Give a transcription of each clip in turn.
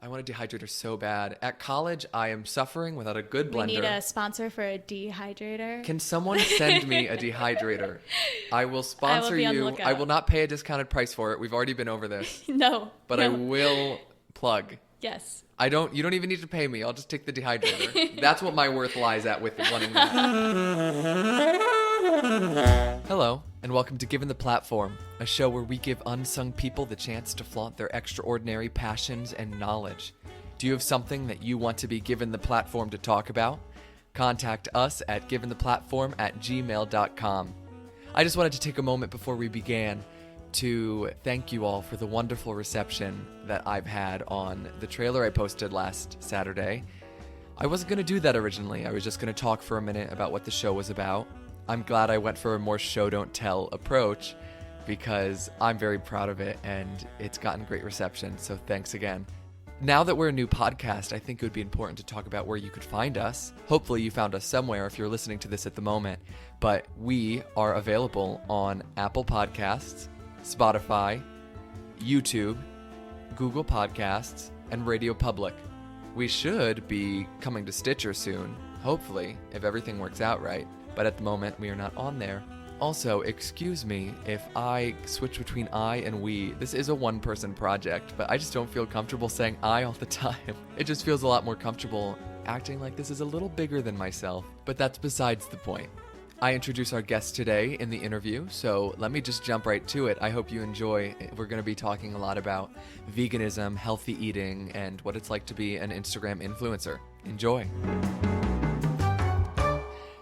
I want a dehydrator so bad. At college, I am suffering without a good blender. We need a sponsor for a dehydrator. Can someone send me a dehydrator? I will sponsor you. I will not pay a discounted price for it. We've already been over this. No. But I will plug. Yes. You don't even need to pay me. I'll just take the dehydrator. That's what my worth lies at with wanting that. Hello, and welcome to Given the Platform, a show where we give unsung people the chance to flaunt their extraordinary passions and knowledge. Do you have something that you want to be given the platform to talk about? Contact us at giventheplatform@gmail.com. I just wanted to take a moment before we began to thank you all for the wonderful reception that I've had on the trailer I posted last Saturday. I wasn't going to do that originally. I was just going to talk for a minute about what the show was about. I'm glad I went for a more show don't tell approach because I'm very proud of it and it's gotten great reception, so thanks again. Now that we're a new podcast, I think it would be important to talk about where you could find us. Hopefully you found us somewhere if you're listening to this at the moment, but we are available on Apple Podcasts, Spotify, YouTube, Google Podcasts, and Radio Public. We should be coming to Stitcher soon, hopefully, if everything works out right. But at the moment, we are not on there. Also, excuse me if I switch between I and we. This is a one-person project, but I just don't feel comfortable saying I all the time. It just feels a lot more comfortable acting like this is a little bigger than myself, but that's besides the point. I introduce our guest today in the interview, so let me just jump right to it. I hope you enjoy. We're going to be talking a lot about veganism, healthy eating, and what it's like to be an Instagram influencer. Enjoy.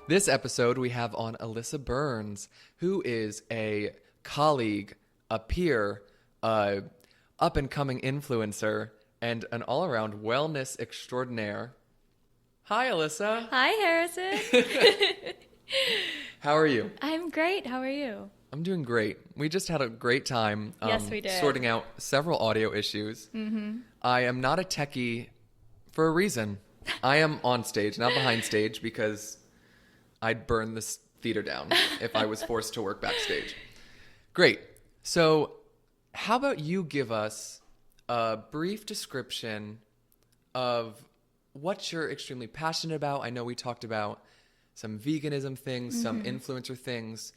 This episode we have on Alyssa Burns, who is a colleague, a peer, up-and-coming influencer, and an all-around wellness extraordinaire. Hi, Alyssa. Hi, Harrison. How are you? I'm great. How are you? I'm doing great. We just had a great time yes, we did. Sorting out several audio issues. Mm-hmm. I am not a techie for a reason. I am on stage, not behind stage, because I'd burn this theater down if I was forced to work backstage. Great. So how about you give us a brief description of what you're extremely passionate about? I know we talked about some veganism things, some influencer things.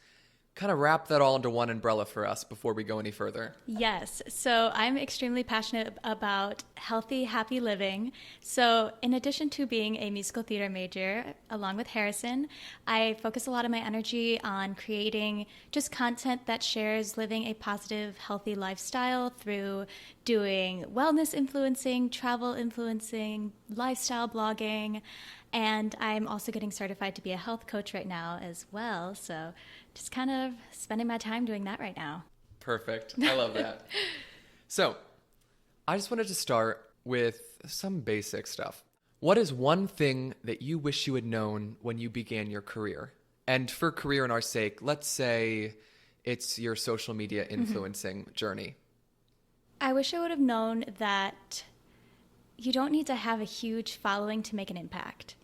Kind of wrap that all into one umbrella for us before we go any further. Yes. So I'm extremely passionate about healthy, happy living. So in addition to being a musical theater major, along with Harrison, I focus a lot of my energy on creating just content that shares living a positive, healthy lifestyle through doing wellness influencing, travel influencing, lifestyle blogging, and I'm also getting certified to be a health coach right now as well. So just kind of spending my time doing that right now. Perfect. I love that. So I just wanted to start with some basic stuff. What is one thing that you wish you had known when you began your career? And for career in our sake, let's say it's your social media influencing journey. I wish I would have known that you don't need to have a huge following to make an impact.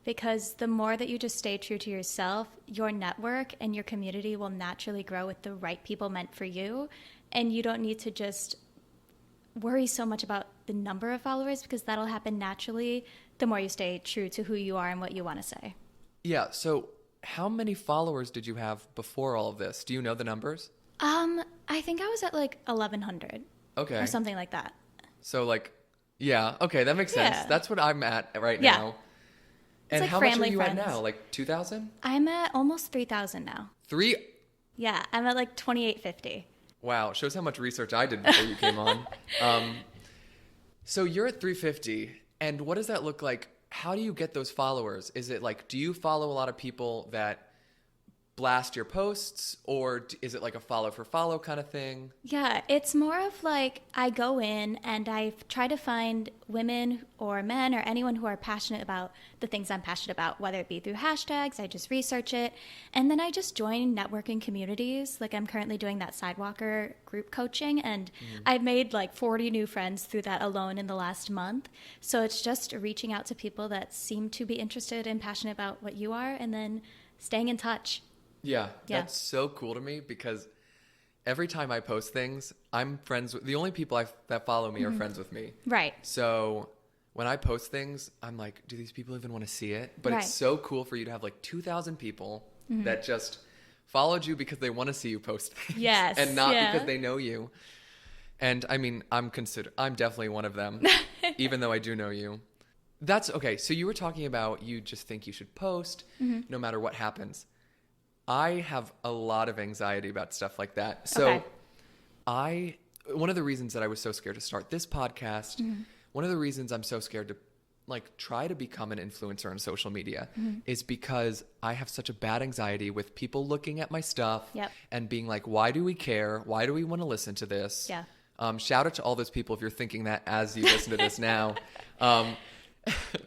Because the more that you just stay true to yourself, your network and your community will naturally grow with the right people meant for you. And you don't need to just worry so much about the number of followers because that'll happen naturally the more you stay true to who you are and what you want to say. Yeah. So how many followers did you have before all of this? Do you know the numbers? I think I was at like 1,100. Okay. Or something like that. So yeah. Okay. That makes sense. Yeah. That's what I'm at right now. And like how much are you friends. at now? Like 2,000? I'm at almost 3,000 now. Yeah, I'm at like 2,850. Wow, shows how much research I did before you came on. So you're at 350, and what does that look like? How do you get those followers? Is it like, do you follow a lot of people that blast your posts, or is it like a follow for follow kind of thing? Yeah, it's more of like I go in and I try to find women or men or anyone who are passionate about the things I'm passionate about, whether it be through hashtags, I just research it, and then I just join networking communities. Like I'm currently doing that Sidewalker group coaching, and I've made like 40 new friends through that alone in the last month. So it's just reaching out to people that seem to be interested and passionate about what you are, and then staying in touch. Yeah, that's so cool to me because every time I post things, I'm friends with, the only people that follow me are friends with me. Right. So when I post things, I'm like, do these people even want to see it? But Right. it's so cool for you to have like 2,000 people that just followed you because they want to see you post things. Yes. And not Yeah. because they know you. And I mean, I'm definitely one of them, even though I do know you. That's okay. So you were talking about you just think you should post no matter what happens. I have a lot of anxiety about stuff like that. So one of the reasons that I was so scared to start this podcast, one of the reasons I'm so scared to like try to become an influencer on social media is because I have such a bad anxiety with people looking at my stuff and being like, why do we care? Why do we want to listen to this? Yeah. Shout out to all those people if you're thinking that as you listen to this now.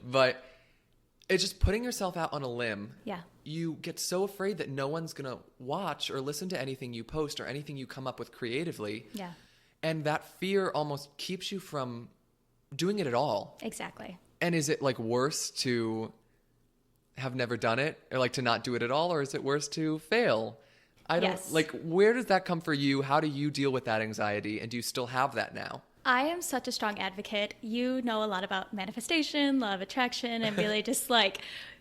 But it's just putting yourself out on a limb. Yeah. You get so afraid that no one's going to watch or listen to anything you post or anything you come up with creatively. Yeah. And that fear almost keeps you from doing it at all. Exactly. And is it like worse to have never done it or like to not do it at all? Or is it worse to fail? I don't like, where does that come for you? How do you deal with that anxiety? And do you still have that now? I am such a strong advocate. You know a lot about manifestation, law of attraction, and really just like,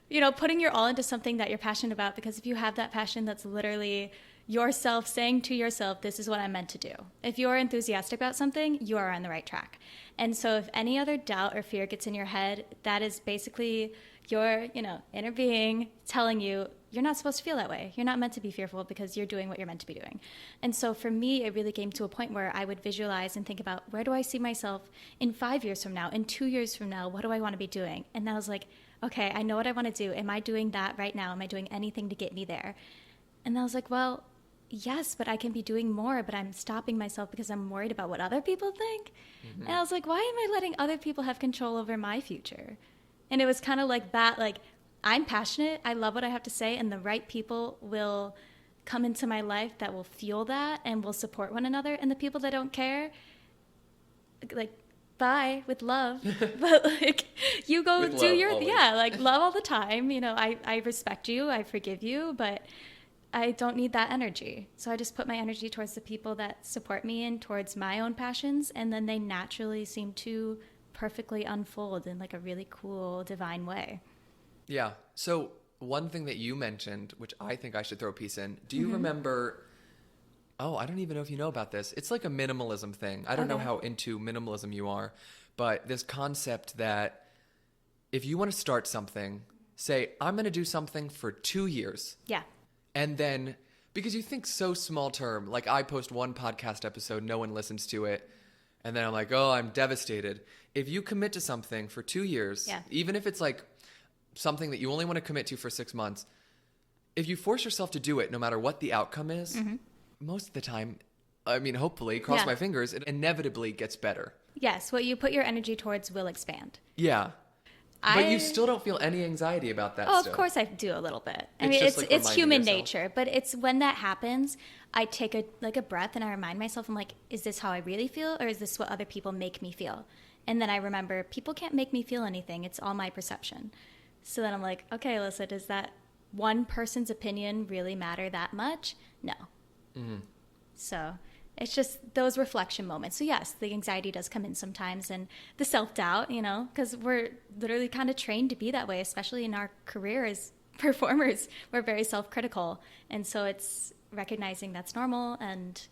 you know, putting your all into something that you're passionate about. Because if you have that passion, that's literally yourself saying to yourself, this is what I'm meant to do. If you're enthusiastic about something, you are on the right track. And so if any other doubt or fear gets in your head, that is basically your, you know, inner being telling you, you're not supposed to feel that way. You're not meant to be fearful because you're doing what you're meant to be doing. And so for me, it really came to a point where I would visualize and think about, where do I see myself in 5 years from now, in 2 years from now? What do I want to be doing? And I was like, okay, I know what I want to do. Am I doing that right now? Am I doing anything to get me there? And I was like, well, yes, but I can be doing more, but I'm stopping myself because I'm worried about what other people think. And I was like, why am I letting other people have control over my future? And it was kind of like that, like, I'm passionate, I love what I have to say, and the right people will come into my life that will fuel that and will support one another. And the people that don't care, like, bye, with love. But like, you go With do love, your, always. yeah, like, love all the time. You know, I respect you, I forgive you, but I don't need that energy. So I just put my energy towards the people that support me and towards my own passions, and then they naturally seem to perfectly unfold in like a really cool, divine way. Yeah. So one thing that you mentioned, which I think I should throw a piece in, do you remember, I don't even know if you know about this. It's like a minimalism thing. I don't know how into minimalism you are, but this concept that if you want to start something, say, I'm going to do something for 2 years. Yeah. And then, because you think so small term, like I post one podcast episode, no one listens to it. And then I'm like, oh, I'm devastated. If you commit to something for 2 years, even if it's like something that you only want to commit to for 6 months, if you force yourself to do it, no matter what the outcome is, most of the time, I mean, hopefully, cross my fingers, it inevitably gets better. Yes, what you put your energy towards will expand. Yeah. But you still don't feel any anxiety about that stuff. Of course I do a little bit. I It's mean, just like it's human reminding nature, but it's when that happens, I take a breath and I remind myself, I'm like, is this how I really feel, or is this what other people make me feel? And then I remember, people can't make me feel anything. It's all my perception. So then I'm like, okay, Alyssa, does that one person's opinion really matter that much? No. So it's just those reflection moments. So yes, the anxiety does come in sometimes, and the self-doubt, you know, because we're literally kind of trained to be that way, especially in our career as performers. We're very self-critical. And so it's recognizing that's normal and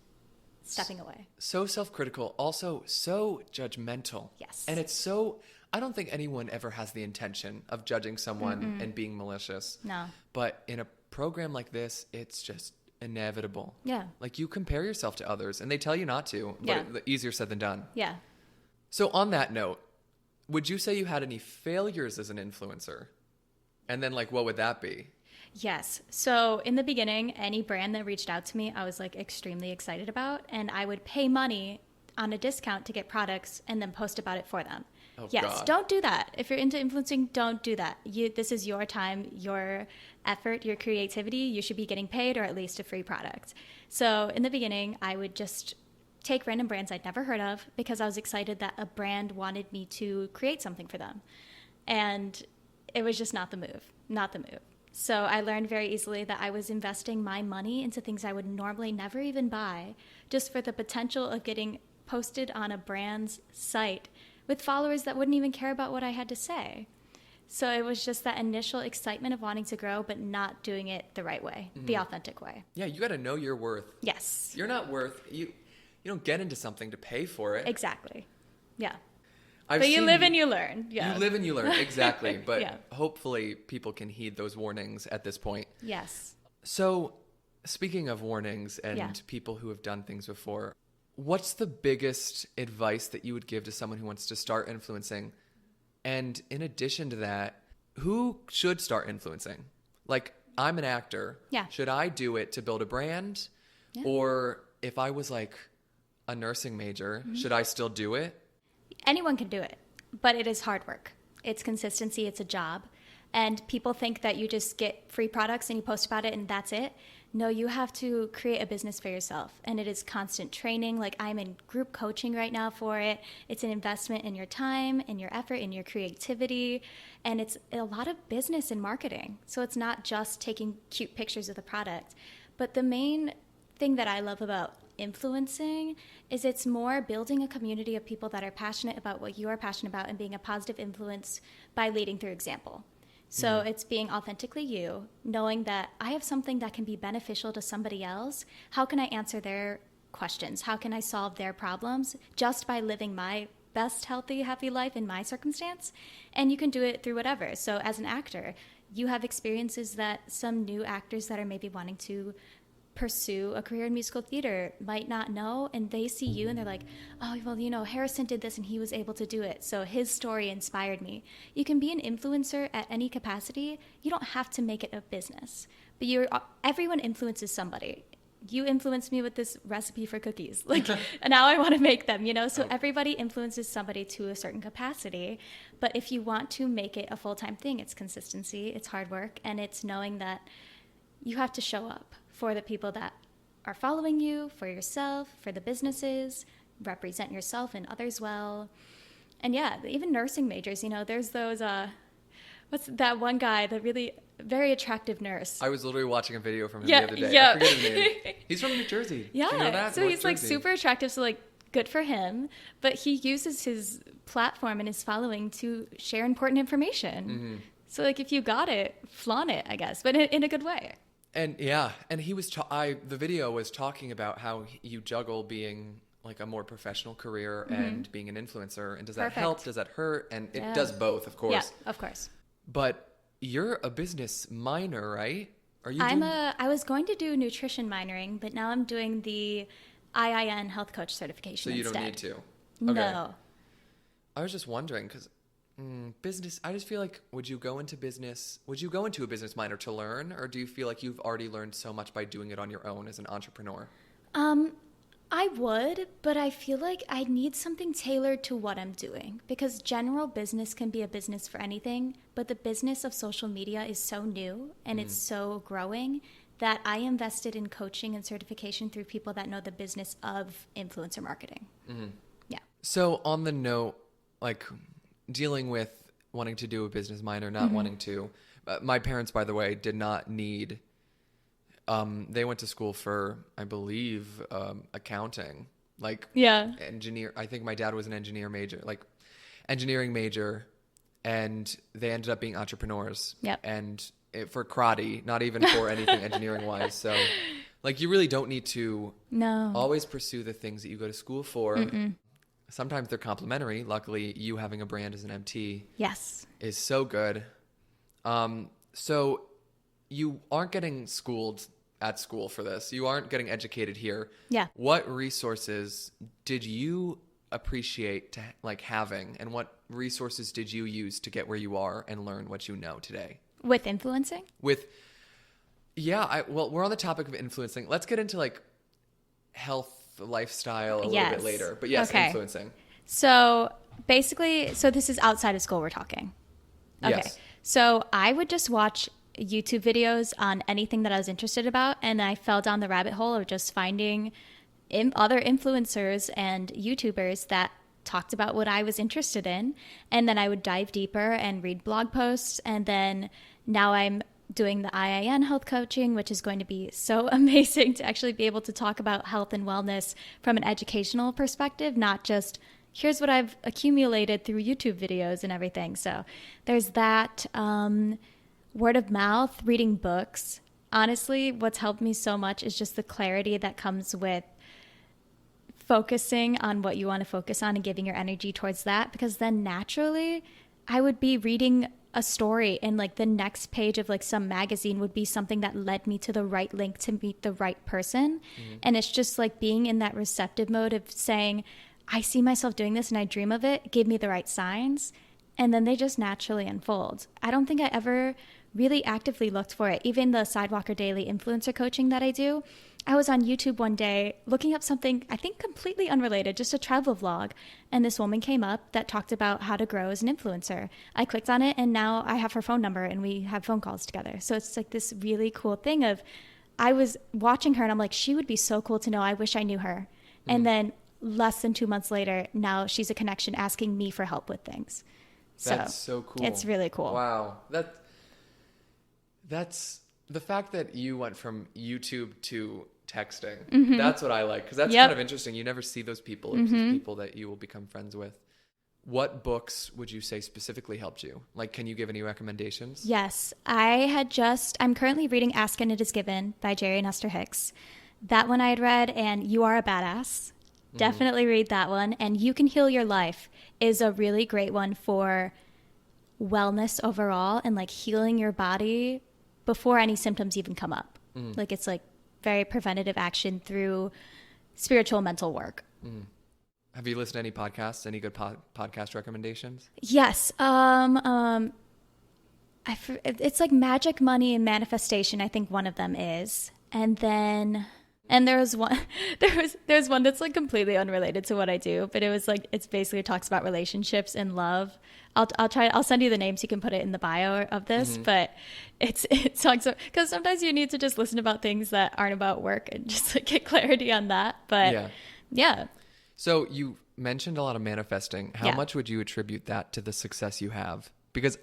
stepping away. So self-critical, also so judgmental. Yes. And it's so, I don't think anyone ever has the intention of judging someone and being malicious. No. But in a program like this, it's just inevitable. Yeah. Like you compare yourself to others and they tell you not to, but it's easier said than done. Yeah. So on that note, would you say you had any failures as an influencer? And then like, what would that be? Yes. So in the beginning, any brand that reached out to me, I was like extremely excited about, and I would pay money on a discount to get products and then post about it for them. Oh, yes. God. Don't do that. If you're into influencing, don't do that. This is your time, your effort, your creativity. You should be getting paid or at least a free product. So in the beginning, I would just take random brands I'd never heard of because I was excited that a brand wanted me to create something for them. And it was just not the move. So I learned very easily that I was investing my money into things I would normally never even buy, just for the potential of getting posted on a brand's site with followers that wouldn't even care about what I had to say. So it was just that initial excitement of wanting to grow, but not doing it the right way, the authentic way. Yeah, you got to know your worth. Yes. You're not worth, you don't get into something to pay for it. Exactly. Yeah. But you live and you learn. Yeah. You live and you learn, exactly. But yeah. hopefully people can heed those warnings at this point. Yes. So speaking of warnings and people who have done things before, what's the biggest advice that you would give to someone who wants to start influencing? And in addition to that, who should start influencing? Like, I'm an actor. Yeah. Should I do it to build a brand? Yeah. Or if I was like a nursing major, should I still do it? Anyone can do it, but it is hard work. It's consistency. It's a job. And people think that you just get free products and you post about it and that's it. No, you have to create a business for yourself. And it is constant training. Like, I'm in group coaching right now for it. It's an investment in your time, in your effort, in your creativity. And it's a lot of business and marketing. So it's not just taking cute pictures of the product. But the main thing that I love about influencing is it's more building a community of people that are passionate about what you are passionate about and being a positive influence by leading through example. So it's being authentically you, knowing that I have something that can be beneficial to somebody else. How can I answer their questions? How can I solve their problems just by living my best, healthy, happy life in my circumstance? And you can do it through whatever. So as an actor, you have experiences that some new actors that are maybe wanting to pursue a career in musical theater might not know, and they see you and they're like, oh, well, you know, Harrison did this and he was able to do it, so his story inspired me. You can be an influencer at any capacity. You don't have to make it a business, but everyone influences somebody. You influenced me with this recipe for cookies, like, and now I want to make them, you know. So everybody influences somebody to a certain capacity, but if you want to make it a full-time thing, it's consistency, it's hard work, and it's knowing that you have to show up for the people that are following you, for yourself, for the businesses, represent yourself and others well. And yeah, even nursing majors, you know, there's those, what's that one guy, the really very attractive nurse. I was literally watching a video from him the other day. Yeah. I forget his name. He's from New Jersey. Yeah. Do you know that? So North he's like Jersey. super attractive. So like good for him. But he uses his platform and his following to share important information. Mm-hmm. So like if you got it, flaunt it, I guess, but in a good way. And yeah, and he was the video was talking about how you juggle being like a more professional career and being an influencer. And does that help? Does that hurt? And it does both, of course. Yeah, of course. But you're a business minor, right? Are you? I was going to do nutrition minoring, but now I'm doing the IIN health coach certification. So you instead. don't need to. Okay. No. I was just wondering because business. I just feel like would you go into a business minor to learn, or do you feel like you've already learned so much by doing it on your own as an entrepreneur? I would, but I feel like I need something tailored to what I'm doing, because general business can be a business for anything, but the business of social media is so new and it's so growing that I invested in coaching and certification through people that know the business of influencer marketing. Mm-hmm. Yeah. So on the note, like dealing with wanting to do a business minor, not wanting to, my parents, by the way, did not need... they went to school for, I believe, accounting, engineer. I think my dad was an engineering major, and they ended up being entrepreneurs. Yep. And for karate, not even for anything engineering wise. So like you really don't need to always pursue the things that you go to school for. Mm-mm. Sometimes they're complementary. Luckily, you having a brand as an MT is so good. So you aren't getting schooled at school for this. You aren't getting educated here. Yeah. What resources did you appreciate having, and what resources did you use to get where you are and learn what you know today? With influencing? We're on the topic of influencing. Let's get into health, lifestyle a little bit later. But yes, influencing. So basically, this is outside of school we're talking. Okay. Yes. So I would just watch YouTube videos on anything that I was interested about, and I fell down the rabbit hole of just finding other influencers and YouTubers that talked about what I was interested in, and then I would dive deeper and read blog posts, and then now I'm doing the IIN health coaching, which is going to be so amazing to actually be able to talk about health and wellness from an educational perspective, not just here's what I've accumulated through YouTube videos and everything. So there's that. Word of mouth, reading books. Honestly, what's helped me so much is just the clarity that comes with focusing on what you want to focus on and giving your energy towards that, because then naturally I would be reading a story and like the next page of like some magazine would be something that led me to the right link to meet the right person. And it's just like being in that receptive mode of saying, I see myself doing this and I dream of it, gave me the right signs, and then they just naturally unfold. I don't think I ever really actively looked for it. Even the Sidewalker Daily influencer coaching that I do, I was on YouTube one day looking up something, I think completely unrelated, just a travel vlog. And this woman came up that talked about how to grow as an influencer. I clicked on it and now I have her phone number and we have phone calls together. So it's like this really cool thing of, I was watching her and I'm like, she would be so cool to know. I wish I knew her. And then less than 2 months later, now she's a connection asking me for help with things. That's so cool. It's really cool. Wow. That's the fact that you went from YouTube to texting. That's what I like, because that's kind of interesting. You never see those people, or people that you will become friends with. What books would you say specifically helped you? Like, can you give any recommendations? Yes. I'm currently reading Ask and It Is Given by Jerry and Esther Hicks. That one I had read, and You Are a Badass. Definitely read that one. And You Can Heal Your Life is a really great one for wellness overall and like healing your body before any symptoms even come up. Like it's like very preventative action through spiritual mental work. Have you listened to any podcasts? Any good podcast recommendations? Yes. It's like Magic, Money, and Manifestation. I think one of them is. And then... And there's one that's like completely unrelated to what I do, but it was like, it's basically talks about relationships and love. I'll send you the name so you can put it in the bio of this, but it talks about, because sometimes you need to just listen about things that aren't about work and just like get clarity on that. But yeah. So you mentioned a lot of manifesting. How much would you attribute that to the success you have? Because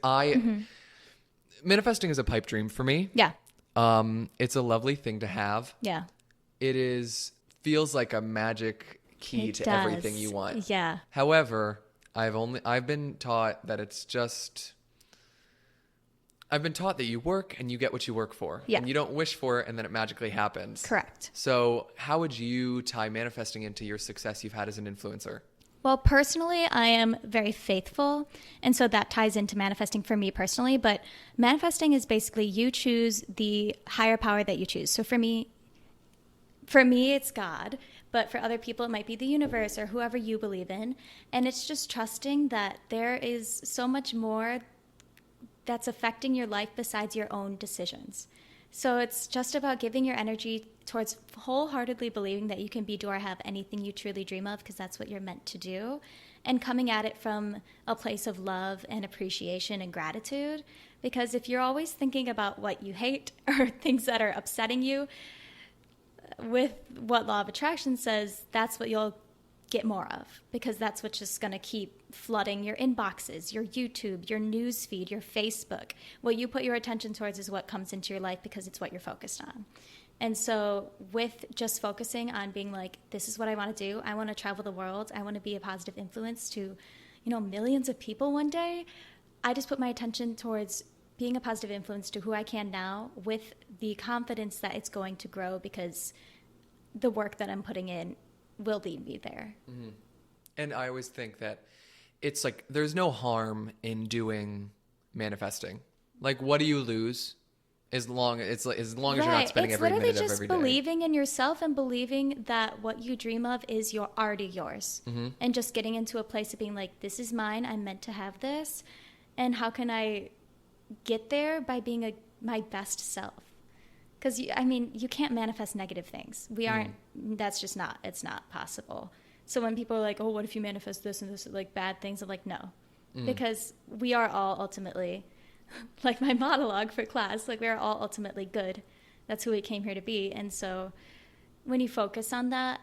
manifesting is a pipe dream for me. Yeah. It's a lovely thing to have. Yeah. It feels like a magic key to everything you want. Yeah. However, I've been taught that I've been taught that you work and you get what you work for. Yeah. And you don't wish for it and then it magically happens. Correct. So how would you tie manifesting into your success you've had as an influencer? Well, personally, I am very faithful, and so that ties into manifesting for me personally. But manifesting is basically you choose the higher power that you choose. So for me, it's God, but for other people, it might be the universe or whoever you believe in. And it's just trusting that there is so much more that's affecting your life besides your own decisions. So it's just about giving your energy towards wholeheartedly believing that you can be, do, or have anything you truly dream of, because that's what you're meant to do, and coming at it from a place of love and appreciation and gratitude. Because if you're always thinking about what you hate or things that are upsetting you, with what Law of Attraction says, that's what you'll get more of, because that's what's just going to keep flooding your inboxes, your YouTube, your news feed, your Facebook. What you put your attention towards is what comes into your life, because it's what you're focused on. And so with just focusing on being like, this is what I want to do. I want to travel the world. I want to be a positive influence to, millions of people one day. I just put my attention towards being a positive influence to who I can now, with the confidence that it's going to grow, because the work that I'm putting in will lead me there. Mm-hmm. And I always think that it's like, there's no harm in doing manifesting. Like, what do you lose as long as you're not spending every minute of every day? It's literally just believing in yourself and believing that what you dream of is already yours. Mm-hmm. And just getting into a place of being like, this is mine. I'm meant to have this. And how can I get there? By being my best self. Because, you can't manifest negative things. We aren't, that's just not, it's not possible. So when people are like, oh, what if you manifest this and this, like bad things? I'm like, no. Because we are all ultimately, like my monologue for class, like we're all ultimately good. That's who we came here to be. And so when you focus on that,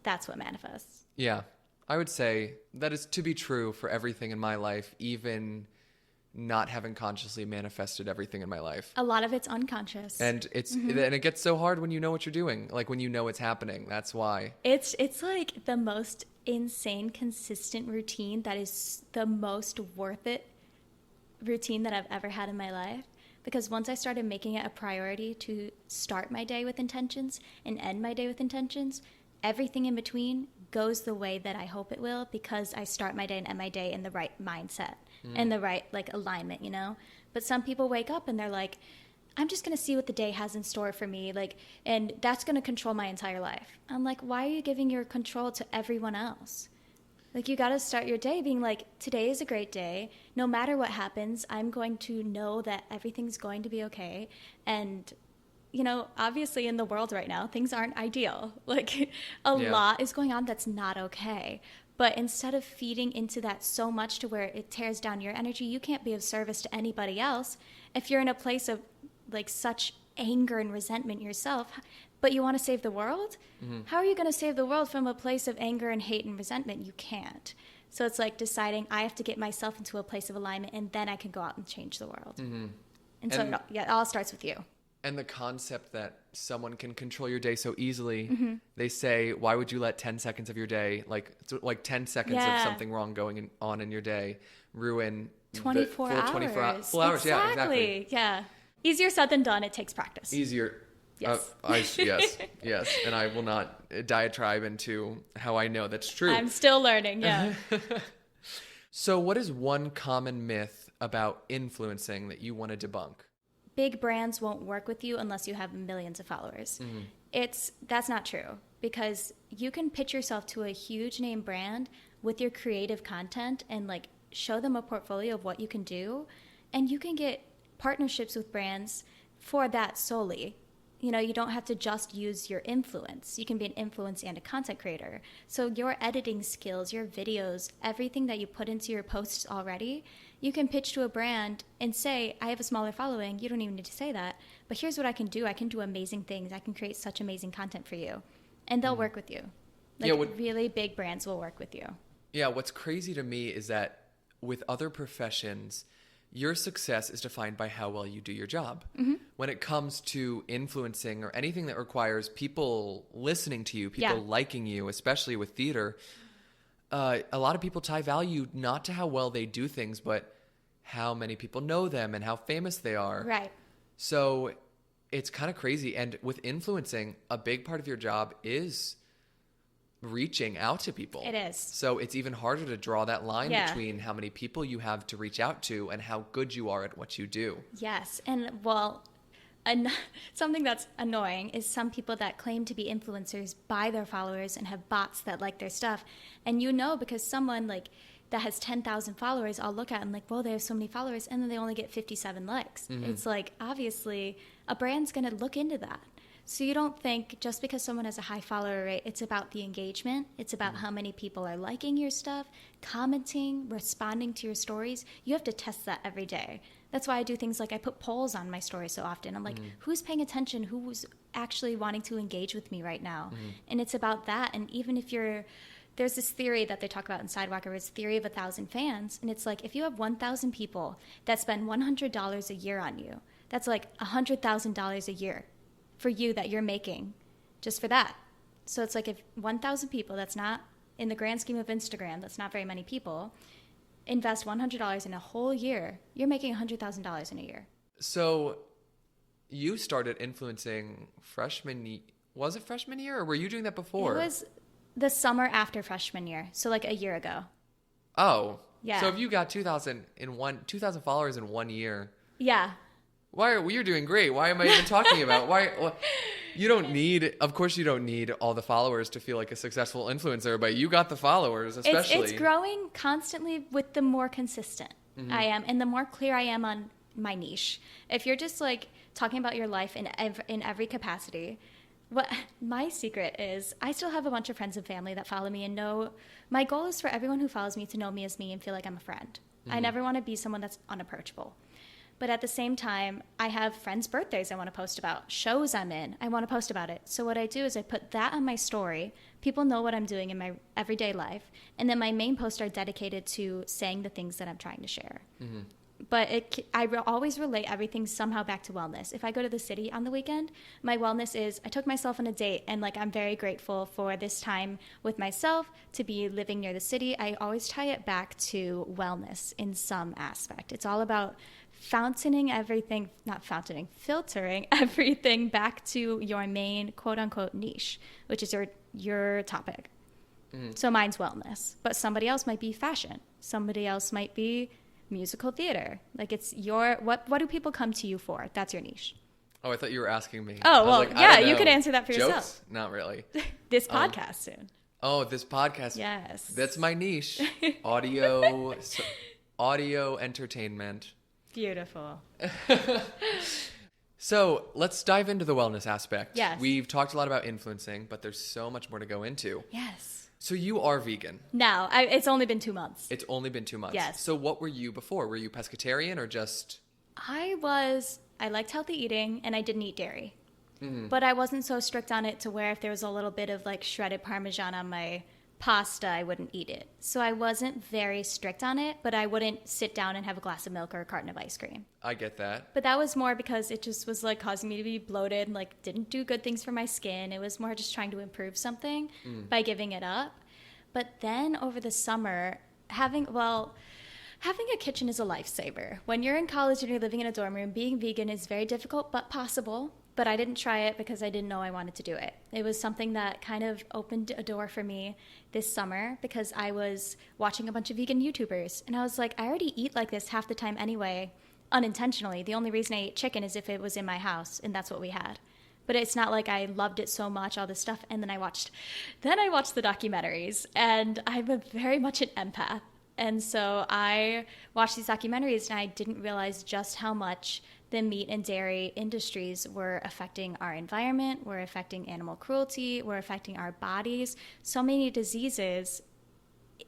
that's what manifests. Yeah. I would say that is to be true for everything in my life, even not having consciously manifested everything in my life. A lot of it's unconscious. And and it gets so hard when you know what you're doing, like when you know it's happening. That's why. It's like the most insane, consistent routine that is the most worth it routine that I've ever had in my life. Because once I started making it a priority to start my day with intentions and end my day with intentions, everything in between goes the way that I hope it will, because I start my day and end my day in the right mindset and the right like alignment, you know? But some people wake up and they're like, I'm just going to see what the day has in store for me, like, and that's going to control my entire life. I'm like, why are you giving your control to everyone else? Like, you got to start your day being like, today is a great day. No matter what happens, I'm going to know that everything's going to be okay. And, you know, obviously in the world right now, things aren't ideal. Like, a lot is going on that's not okay. But instead of feeding into that so much to where it tears down your energy, you can't be of service to anybody else. If you're in a place of, like, such anger and resentment yourself, but you want to save the world? How are you going to save the world from a place of anger and hate and resentment? You can't. So it's like deciding I have to get myself into a place of alignment, and then I can go out and change the world. And so, it all starts with you. And the concept that someone can control your day so easily, they say, why would you let 10 seconds of your day, like 10 seconds of something wrong going on in your day, ruin 24 hours. 24 hours. Yeah, exactly. Yeah. Easier said than done. It takes practice. Easier. Yes. Yes. And I will not diatribe into how I know that's true. I'm still learning, yeah. So what is one common myth about influencing that you want to debunk? Big brands won't work with you unless you have millions of followers. That's not true, because you can pitch yourself to a huge name brand with your creative content and like show them a portfolio of what you can do, and you can get partnerships with brands for that solely. You know, you don't have to just use your influence. You can be an influence and a content creator. So your editing skills, your videos, everything that you put into your posts already, you can pitch to a brand and say, I have a smaller following. You don't even need to say that. But here's what I can do. I can do amazing things. I can create such amazing content for you. And they'll work with you. Like, really big brands will work with you. Yeah, what's crazy to me is that with other professions, your success is defined by how well you do your job. When it comes to influencing or anything that requires people listening to you, people liking you, especially with theater, a lot of people tie value not to how well they do things, but how many people know them and how famous they are. Right. So it's kind of crazy. And with influencing, a big part of your job is reaching out to people. It is. So it's even harder to draw that line between how many people you have to reach out to and how good you are at what you do. Yes. And well, something that's annoying is some people that claim to be influencers buy their followers and have bots that like their stuff. And you know, because someone like that has 10,000 followers, I'll look at and like, well, they have so many followers, and then they only get 57 likes. It's like, obviously a brand's going to look into that. So you don't think just because someone has a high follower rate, it's about the engagement. It's about how many people are liking your stuff, commenting, responding to your stories. You have to test that every day. That's why I do things like I put polls on my stories so often. I'm like, who's paying attention? Who's actually wanting to engage with me right now? And it's about that. And even if there's this theory that they talk about in Sidewalker, it's theory of 1,000 fans. And it's like, if you have 1,000 people that spend $100 a year on you, that's like $100,000 a year for you that you're making just for that. So it's like if 1,000 people, that's not, in the grand scheme of Instagram, that's not very many people, invest $100 in a whole year, you're making $100,000 in a year. So you started influencing was it freshman year, or were you doing that before? It was the summer after freshman year, so like a year ago. Oh. Yeah. So if you got 2,000 followers in 1 year. Yeah. You're doing great. Why am I even talking about? You don't need, of course you don't need all the followers to feel like a successful influencer, but you got the followers, especially. It's growing constantly with the more consistent I am, and the more clear I am on my niche. If you're just like talking about your life in every capacity, what my secret is, I still have a bunch of friends and family that follow me and know, my goal is for everyone who follows me to know me as me and feel like I'm a friend. I never want to be someone that's unapproachable. But at the same time, I have friends' birthdays I want to post about, shows I'm in, I want to post about it. So what I do is I put that on my story. People know what I'm doing in my everyday life. And then my main posts are dedicated to saying the things that I'm trying to share. But always relate everything somehow back to wellness. If I go to the city on the weekend, my wellness is I took myself on a date, and like I'm very grateful for this time with myself to be living near the city. I always tie it back to wellness in some aspect. It's all about filtering everything back to your main quote unquote niche, which is your topic. So mine's wellness, but somebody else might be fashion. Somebody else might be musical theater. Like it's what do people come to you for? That's your niche. Oh, I thought you were asking me. Oh, well, yeah, you could answer that for Jokes? Yourself. Not really. This podcast soon. Oh, this podcast. Yes. That's my niche. Audio entertainment. Beautiful. So let's dive into the wellness aspect. Yes. We've talked a lot about influencing, but there's so much more to go into. Yes. So you are vegan. No, it's only been 2 months. It's only been 2 months. Yes. So what were you before? Were you pescatarian or just... I liked healthy eating, and I didn't eat dairy. Mm-hmm. But I wasn't so strict on it to where if there was a little bit of like shredded Parmesan on my pasta, I wouldn't eat it. So I wasn't very strict on it, but I wouldn't sit down and have a glass of milk or a carton of ice cream. I get that. But that was more because it just was like causing me to be bloated and like didn't do good things for my skin. It was more just trying to improve something by giving it up. But then over the summer, having a kitchen is a lifesaver. When you're in college and you're living in a dorm room, being vegan is very difficult but possible. But I didn't try it because I didn't know I wanted to do it. It was something that kind of opened a door for me this summer because I was watching a bunch of vegan YouTubers. And I was like, I already eat like this half the time anyway, unintentionally. The only reason I ate chicken is if it was in my house, and that's what we had. But it's not like I loved it so much, all this stuff. And then I watched the documentaries, and I'm very much an empath. And so I watched these documentaries, and I didn't realize just how much the meat and dairy industries were affecting our environment, were affecting animal cruelty, were affecting our bodies. So many diseases,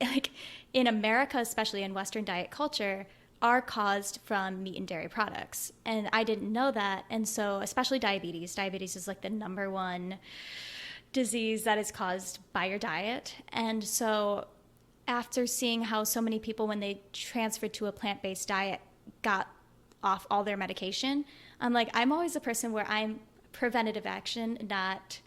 like in America, especially in Western diet culture, are caused from meat and dairy products. And I didn't know that. And so, especially diabetes. Diabetes is like the number one disease that is caused by your diet. And so after seeing how so many people, when they transferred to a plant-based diet, got off all their medication, I'm like, I'm always a person where I'm preventative action, not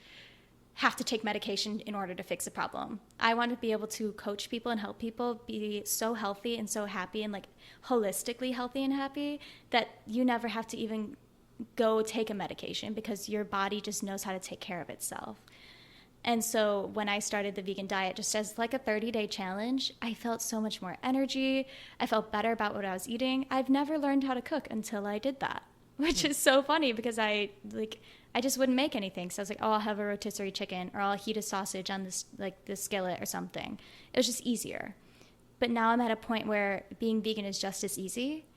have to take medication in order to fix a problem. I want to be able to coach people and help people be so healthy and so happy and like holistically healthy and happy that you never have to even go take a medication because your body just knows how to take care of itself. And so when I started the vegan diet, just as like a 30-day challenge, I felt so much more energy. I felt better about what I was eating. I've never learned how to cook until I did that, which is so funny because I just wouldn't make anything. So I was like, oh, I'll have a rotisserie chicken, or I'll heat a sausage on this skillet or something. It was just easier. But now I'm at a point where being vegan is just as easy,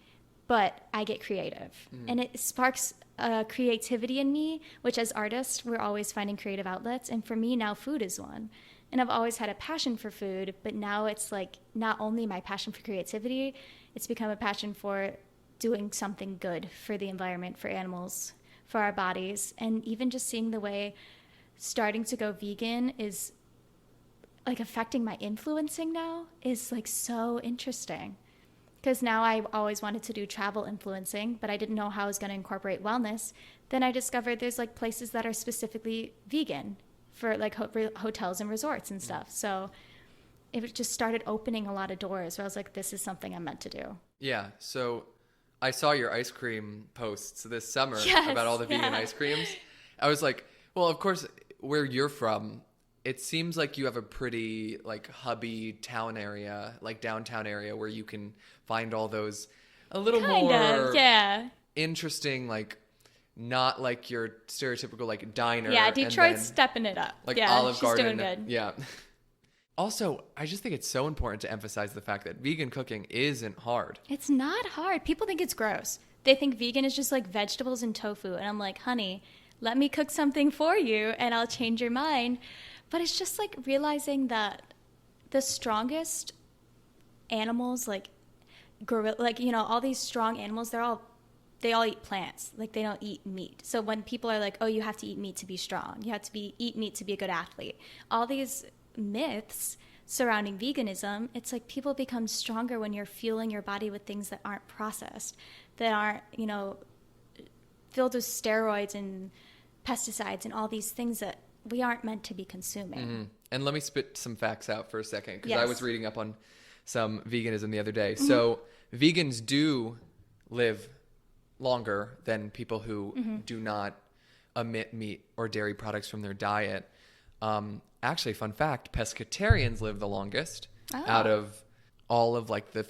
but I get creative. And it sparks creativity in me, which as artists, we're always finding creative outlets. And for me now, food is one. And I've always had a passion for food, but now it's like not only my passion for creativity, it's become a passion for doing something good for the environment, for animals, for our bodies. And even just seeing the way starting to go vegan is like affecting my influencing now is like so interesting. Because now I always wanted to do travel influencing, but I didn't know how I was going to incorporate wellness. Then I discovered there's like places that are specifically vegan for like hotels and resorts and stuff. So it just started opening a lot of doors where I was like, this is something I'm meant to do. Yeah. So I saw your ice cream posts this summer Yes, about all the vegan ice creams. I was like, well, of course, where you're from, it seems like you have a pretty like hubby town area, like downtown area where you can find all those a little more interesting, like not like your stereotypical like diner. Yeah, Detroit's stepping it up. Like Olive Garden. Doing good. Yeah. Also, I just think it's so important to emphasize the fact that vegan cooking isn't hard. It's not hard. People think it's gross. They think vegan is just like vegetables and tofu. And I'm like, honey, let me cook something for you and I'll change your mind. But it's just like realizing that the strongest animals, like gorilla, like, you know, all these strong animals, they all eat plants. Like they don't eat meat. So when people are like, oh, you have to eat meat to be strong, you have to eat meat to be a good athlete, all these myths surrounding veganism, it's like people become stronger when you're fueling your body with things that aren't processed, that aren't, filled with steroids and pesticides and all these things that we aren't meant to be consuming. Mm-hmm. And let me spit some facts out for a second, because Yes. I was reading up on some veganism the other day. So vegans do live longer than people who do not omit meat or dairy products from their diet. Actually, fun fact, pescatarians live the longest out of all of like the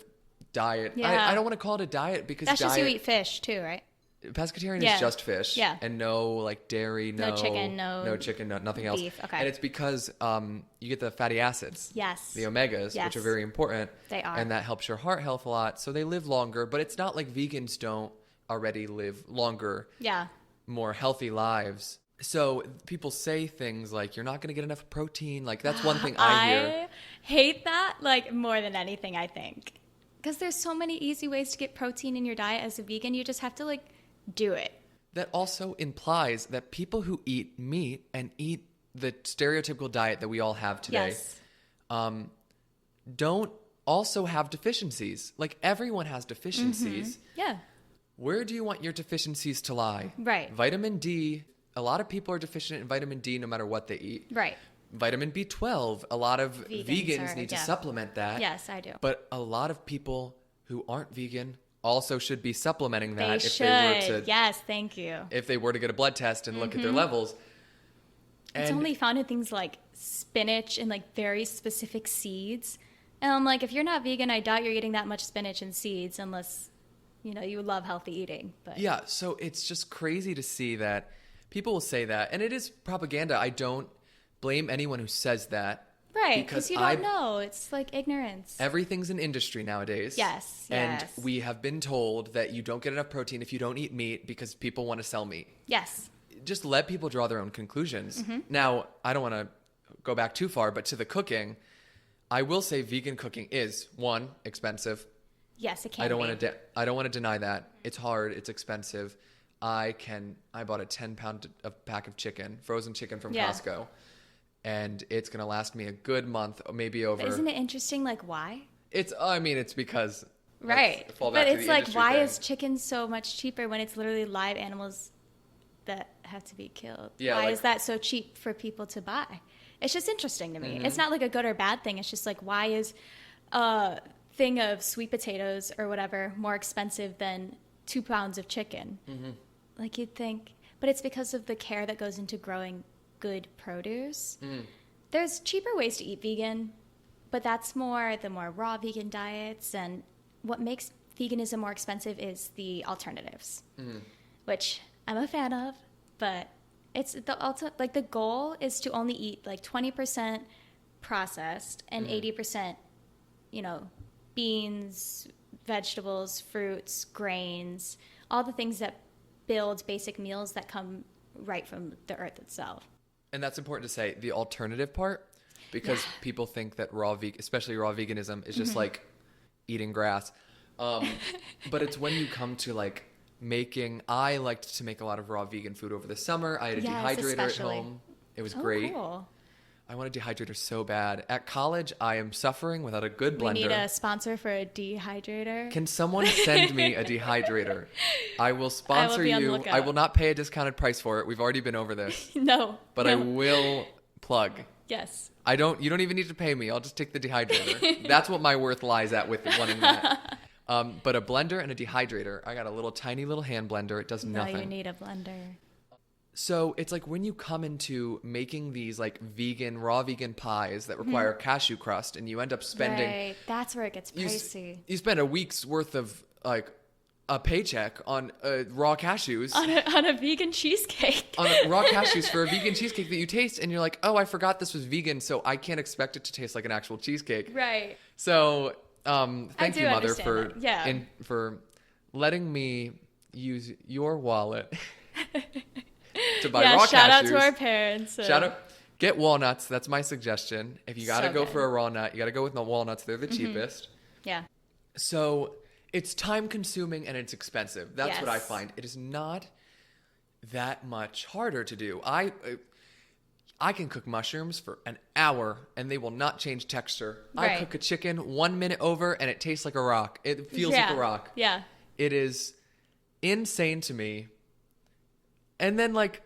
diet. Yeah. I don't want to call it a diet because That's just you eat fish too, right? Pescatarian Yeah. is just fish, Yeah. and no like dairy, No chicken, no chicken, nothing else. beef, okay. And it's because you get the fatty acids, Yes. the omegas, Yes. which are very important. They are. And that helps your heart health a lot. So they live longer, but it's not like vegans don't already live longer, Yeah. more healthy lives. So people say things like, you're not going to get enough protein. Like that's one thing I hear. I hate that like more than anything, I think. Because there's so many easy ways to get protein in your diet as a vegan. You just have to like do it. That also implies that people who eat meat and eat the stereotypical diet that we all have today Yes. don't also have deficiencies. Like everyone has deficiencies. Yeah. Where do you want your deficiencies to lie? Right. Vitamin D. A lot of people are deficient in vitamin D no matter what they eat. Right. Vitamin B12. A lot of vegans need to yeah. supplement that. Yes, I do. But a lot of people who aren't vegan also should be supplementing that They if should. they were to Yes, thank you. if they were to get a blood test and look at their levels. It's And only found in things like spinach and like very specific seeds. And I'm like, if you're not vegan, I doubt you're eating that much spinach and seeds unless, you love healthy eating. But yeah, so it's just crazy to see that people will say that, and it is propaganda. I don't blame anyone who says that. Right, because you don't know. It's like ignorance. Everything's an industry nowadays. Yes, And yes. we have been told that you don't get enough protein if you don't eat meat because people want to sell meat. Yes. Just let people draw their own conclusions. Mm-hmm. Now, I don't want to go back too far, but to the cooking, I will say vegan cooking is, one, expensive. Yes, it can I don't be. want to I don't want to deny that. It's hard, it's expensive. I bought a 10-pound pack of chicken, frozen chicken from Yeah. Costco. And it's going to last me a good month, maybe over. Isn't it interesting, like, why? It's because. Right. let's fall back But to it's the like, industry why thing. is chicken so much cheaper when it's literally live animals that have to be killed? Yeah, why like- is that so cheap for people to buy? It's just interesting to me. Mm-hmm. It's not like a good or bad thing. It's just like, why is a thing of sweet potatoes or whatever more expensive than 2 pounds of chicken? Mm-hmm. Like you'd think. But it's because of the care that goes into growing good produce. There's cheaper ways to eat vegan, but that's the more raw vegan diets. And what makes veganism more expensive is the alternatives, which I'm a fan of. But it's the goal is to only eat like 20% processed and 80%, beans, vegetables, fruits, grains, all the things that build basic meals that come right from the earth itself. And that's important to say, the alternative part, because people think that especially raw veganism is just like eating grass. But it's when you come to like I liked to make a lot of raw vegan food over the summer. I had a dehydrator especially. at home. It was great. Cool. I want a dehydrator so bad. At college, I am suffering without a good blender. We need a sponsor for a dehydrator. Can someone send me a dehydrator? I will sponsor be on the you. lookout. I will not pay a discounted price for it. We've already been over this. No. But no. I will plug. Yes. You don't even need to pay me. I'll just take the dehydrator. That's what my worth lies at with wanting that. But a blender and a dehydrator. I got a tiny little hand blender. It does nothing. No, you need a blender. So it's like when you come into making these like raw vegan pies that require cashew crust, and you end up spending. Right. That's where it gets pricey. You spend a week's worth of like a paycheck on raw cashews. On a vegan cheesecake. On raw cashews for a vegan cheesecake that you taste, and you're like, oh, I forgot this was vegan, so I can't expect it to taste like an actual cheesecake. Right. So thank do you, Mother, understand that. Yeah. for letting me use your wallet to buy raw cashews. Shout out to our parents. Shout out. Get walnuts. That's my suggestion. If you got to So go good. for a raw nut, you got to go with the walnuts. They're the cheapest. Yeah. So it's time consuming and it's expensive. That's what I Yes. find. It is not that much harder to do. I can cook mushrooms for an hour and they will not change texture. Right. I cook a chicken 1 minute over and it tastes like a rock. It feels like a rock. Yeah. It is insane to me. And then like,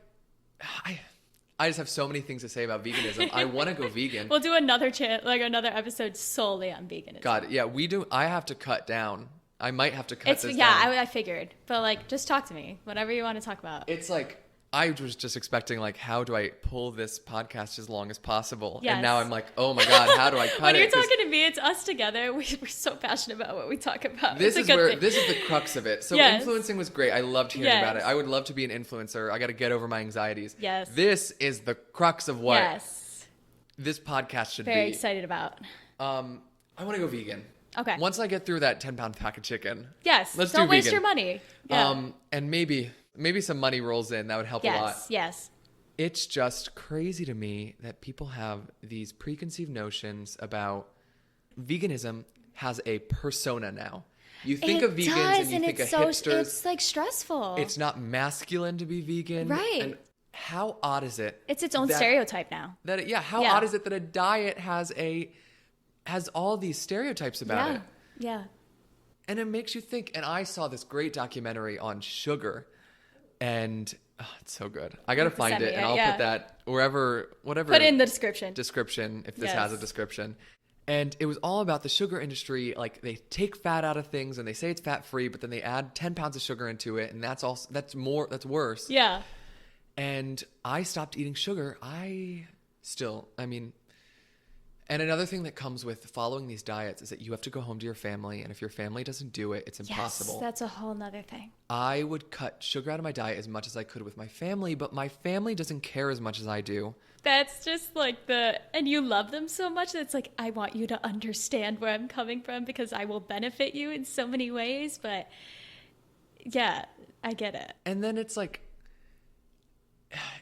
I just have so many things to say about veganism. I want to go vegan. We'll do another episode solely on veganism. God, yeah, we do. I have to cut down. I might have to cut this down. Yeah, I figured. But like, just talk to me. Whatever you want to talk about. It's like, I was just expecting like, how do I pull this podcast as long as possible? Yes. And now I'm like, oh my God, how do I cut it? When you're talking to me, it's us together. We're so passionate about what we talk about. This is the crux of it. So yes. Influencing was great. I loved hearing about it. I would love to be an influencer. I got to get over my anxieties. Yes. This is the crux of what yes. this podcast should be. Very excited about. I want to go vegan. Okay. Once I get through that 10-pound pack of chicken. Yes. Let's Don't do waste vegan. your money. Yeah. And maybe some money rolls in. That would help a lot. Yes. It's just crazy to me that people have these preconceived notions about veganism has a persona now. You think of vegans and you think of hipsters. It's like stressful. It's not masculine to be vegan. Right. And how odd is it? It's its own stereotype now. How odd is it that a diet has all these stereotypes about it? Yeah. And it makes you think. And I saw this great documentary on sugar, and it's so good. I gotta find it, and I'll put that whatever. Put it in the description. If this has a description. And it was all about the sugar industry. Like, they take fat out of things, and they say it's fat free, but then they add 10 pounds of sugar into it, and that's worse. Yeah. And I stopped eating sugar. And another thing that comes with following these diets is that you have to go home to your family. And if your family doesn't do it, it's impossible. Yes, that's a whole nother thing. I would cut sugar out of my diet as much as I could with my family, but my family doesn't care as much as I do. That's just like and you love them so much that it's like, I want you to understand where I'm coming from because I will benefit you in so many ways. But yeah, I get it. And then it's like,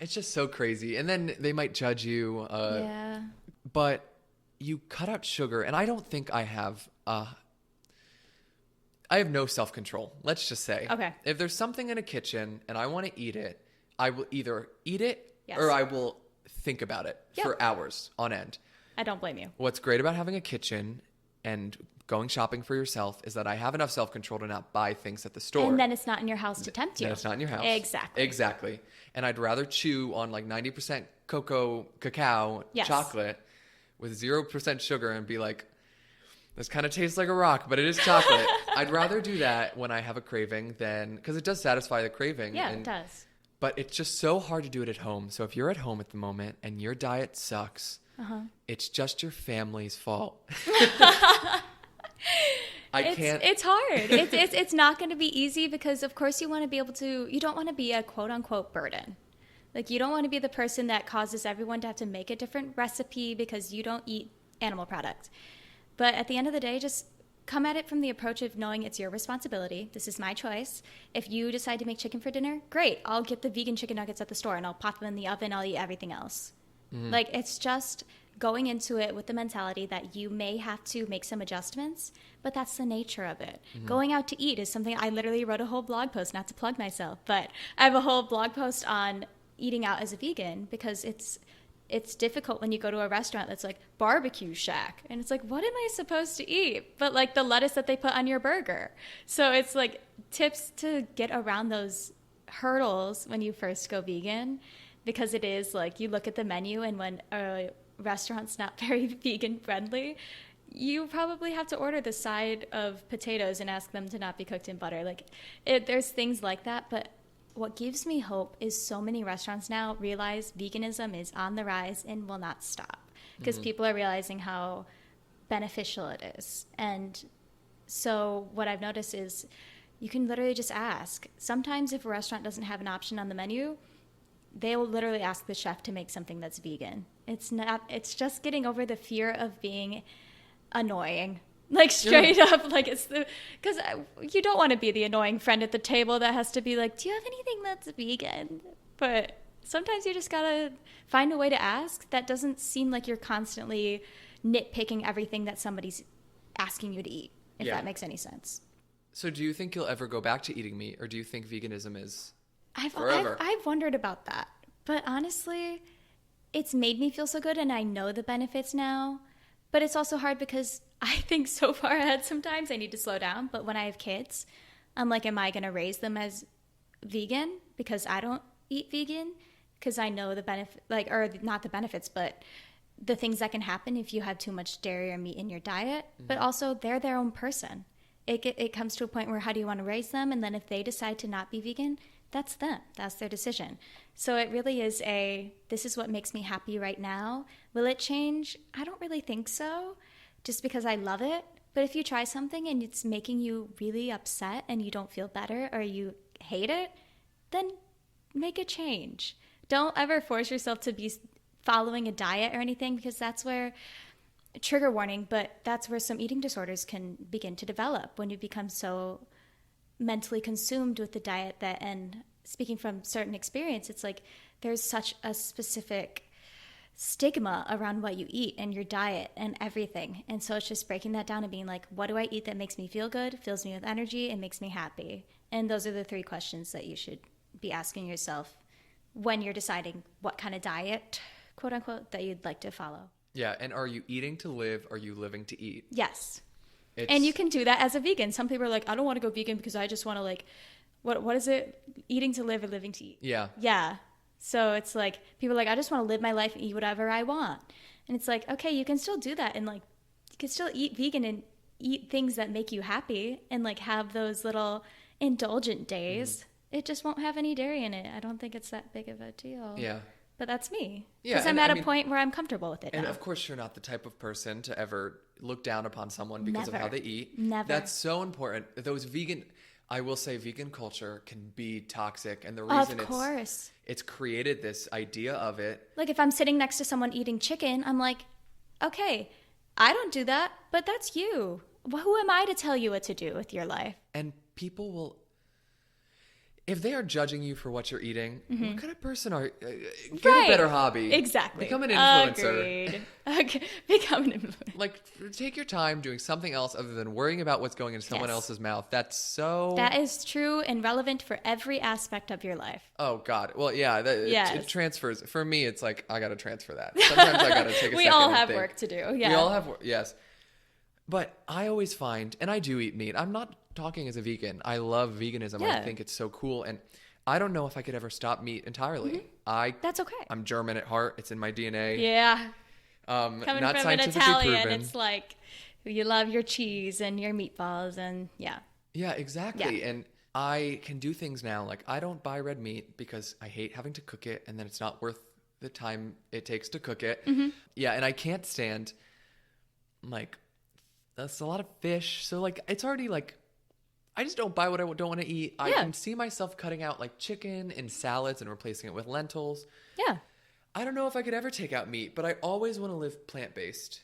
it's just so crazy. And then they might judge you. Yeah. But you cut out sugar, and I don't think I have no self-control. Let's just say. Okay. If there's something in a kitchen and I want to eat it, I will either eat it yes. or I will think about it for hours on end. I don't blame you. What's great about having a kitchen and going shopping for yourself is that I have enough self-control to not buy things at the store. And then it's not in your house to tempt you. Then it's not in your house. Exactly. And I'd rather chew on like 90% cacao chocolate with 0% sugar and be like, this kind of tastes like a rock, but it is chocolate. I'd rather do that when I have a craving because it does satisfy the craving. Yeah, it does. But it's just so hard to do it at home. So if you're at home at the moment and your diet sucks, it's just your family's fault. It's hard. It's not going to be easy because, of course, you want to be able to. You don't want to be a quote unquote burden. Like, you don't want to be the person that causes everyone to have to make a different recipe because you don't eat animal products. But at the end of the day, just come at it from the approach of knowing it's your responsibility. This is my choice. If you decide to make chicken for dinner, great. I'll get the vegan chicken nuggets at the store and I'll pop them in the oven. I'll eat everything else. Mm-hmm. Like, it's just going into it with the mentality that you may have to make some adjustments, but that's the nature of it. Mm-hmm. Going out to eat is something I literally wrote a whole blog post, not to plug myself, but I have a whole blog post on eating out as a vegan because it's difficult when you go to a restaurant that's like barbecue shack and it's like, what am I supposed to eat but like the lettuce that they put on your burger? So it's like tips to get around those hurdles when you first go vegan, because it is like you look at the menu and when a restaurant's not very vegan friendly, you probably have to order the side of potatoes and ask them to not be cooked in butter. Like there's things like that. But what gives me hope is so many restaurants now realize veganism is on the rise and will not stop because people are realizing how beneficial it is. And so what I've noticed is you can literally just ask. Sometimes if a restaurant doesn't have an option on the menu, they will literally ask the chef to make something that's vegan. It's just getting over the fear of being annoying. Like straight up, like because you don't want to be the annoying friend at the table that has to be like, do you have anything that's vegan? But sometimes you just gotta find a way to ask that doesn't seem like you're constantly nitpicking everything that somebody's asking you to eat, if that makes any sense. So do you think you'll ever go back to eating meat, or do you think veganism is forever? I've wondered about that. But honestly, it's made me feel so good and I know the benefits now. But it's also hard because I think so far ahead sometimes. I need to slow down. But when I have kids, I'm like, am I going to raise them as vegan because I don't eat vegan? Because I know the benefit, like, or not the benefits, but the things that can happen if you have too much dairy or meat in your diet. But also, they're their own person. It comes to a point where how do you want to raise them? And then if they decide to not be vegan, that's them. That's their decision. So it really is this is what makes me happy right now. Will it change? I don't really think so, just because I love it. But if you try something and it's making you really upset and you don't feel better or you hate it, then make a change. Don't ever force yourself to be following a diet or anything, because that's where, trigger warning, but that's where some eating disorders can begin to develop when you become so mentally consumed with the diet that, and speaking from certain experience, it's like there's such a specific stigma around what you eat and your diet and everything. And so it's just breaking that down and being like, what do I eat that makes me feel good, fills me with energy, and makes me happy? And those are the 3 questions that you should be asking yourself when you're deciding what kind of diet, quote unquote, that you'd like to follow. Yeah, and are you eating to live? Are you living to eat? Yes. And you can do that as a vegan. Some people are like, I don't want to go vegan because I just want to, like, what is it? Eating to live or living to eat? Yeah. Yeah. So it's like, people are like, I just want to live my life and eat whatever I want. And it's like, okay, you can still do that. And, like, you can still eat vegan and eat things that make you happy and, like, have those little indulgent days. It just won't have any dairy in it. I don't think it's that big of a deal. Yeah. But that's me. Yeah. Because I'm at a point where I'm comfortable with it and now. Of course, you're not the type of person to ever look down upon someone because of how they eat. Never. That's so important. Those vegan, I will say vegan culture can be toxic. And the reason it's created this idea of it. Like if I'm sitting next to someone eating chicken, I'm like, okay, I don't do that, but that's you. Well, who am I to tell you what to do with your life? And people will, if they are judging you for what you're eating, what kind of person are you? Get a better hobby. Exactly. Become an influencer. Agreed. Okay. Become an influencer. Like, take your time doing something else other than worrying about what's going into someone else's mouth. That is true and relevant for every aspect of your life. Oh, God. Well, yeah. It transfers. For me, it's like, I got to transfer that. Sometimes I got to take a second. We all have work to do. Yeah. We all have work. Yes. But I always find, and I do eat meat. I'm not talking as a vegan. I love veganism. I think it's so cool. And I don't know if I could ever stop meat entirely. That's okay. I'm German at heart. It's in my DNA. Yeah. Coming not from an Italian, proven. It's like you love your cheese and your meatballs and yeah. Yeah, exactly. Yeah. And I can do things now. Like I don't buy red meat because I hate having to cook it and then it's not worth the time it takes to cook it. Yeah. And I can't stand like, that's a lot of fish. So like, it's already like, I just don't buy what I don't want to eat. I can see myself cutting out like chicken and salads and replacing it with lentils. Yeah. I don't know if I could ever take out meat, but I always want to live plant-based.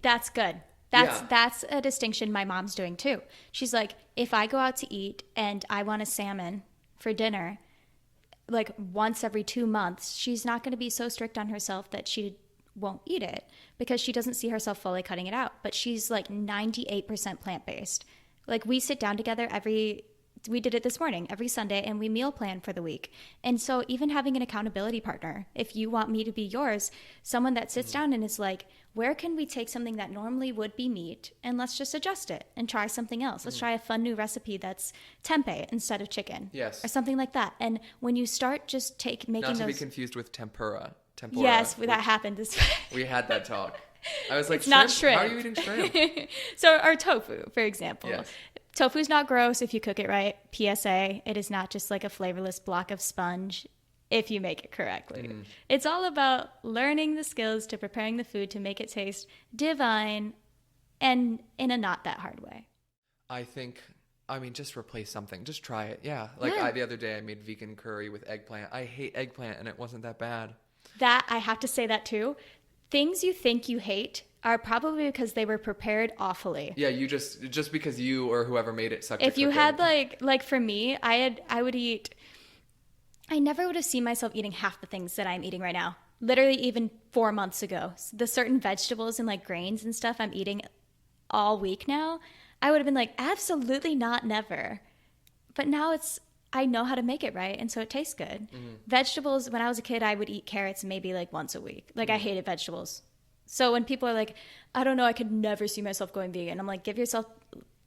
That's good. That's a distinction my mom's doing too. She's like, if I go out to eat and I want a salmon for dinner, like once every 2 months, she's not going to be so strict on herself that she won't eat it because she doesn't see herself fully cutting it out. But she's like 98% plant-based. Like we sit down together we did it this morning, every Sunday, and we meal plan for the week. And so even having an accountability partner, if you want me to be yours, someone that sits down and is like, where can we take something that normally would be meat and let's just adjust it and try something else. Let's try a fun new recipe that's tempeh instead of chicken. Yes. Or something like that. And when you start just making those... Not to be confused with tempura. Yes, that happened this way. We had that talk. I was like, it's not shrimp. How are you eating shrimp? So our tofu, for example. Yes. Tofu's not gross if you cook it right. PSA, it is not just like a flavorless block of sponge if you make it correctly. It's all about learning the skills to preparing the food to make it taste divine and in a not that hard way. Just replace something. Just try it. Yeah. The other day I made vegan curry with eggplant. I hate eggplant and it wasn't that bad. That, I have to say that too. Things you think you hate are probably because they were prepared awfully. Yeah, you just because you or whoever made it sucked. If you had like for me, I would eat. I never would have seen myself eating half the things that I'm eating right now. Literally, even 4 months ago, the certain vegetables and like grains and stuff I'm eating all week now, I would have been like, absolutely not, never. But now I know how to make it right, and so it tastes good. Vegetables, when I was a kid, I would eat carrots maybe like once a week. Like I hated vegetables. So when people are like, I don't know, I could never see myself going vegan. I'm like, give yourself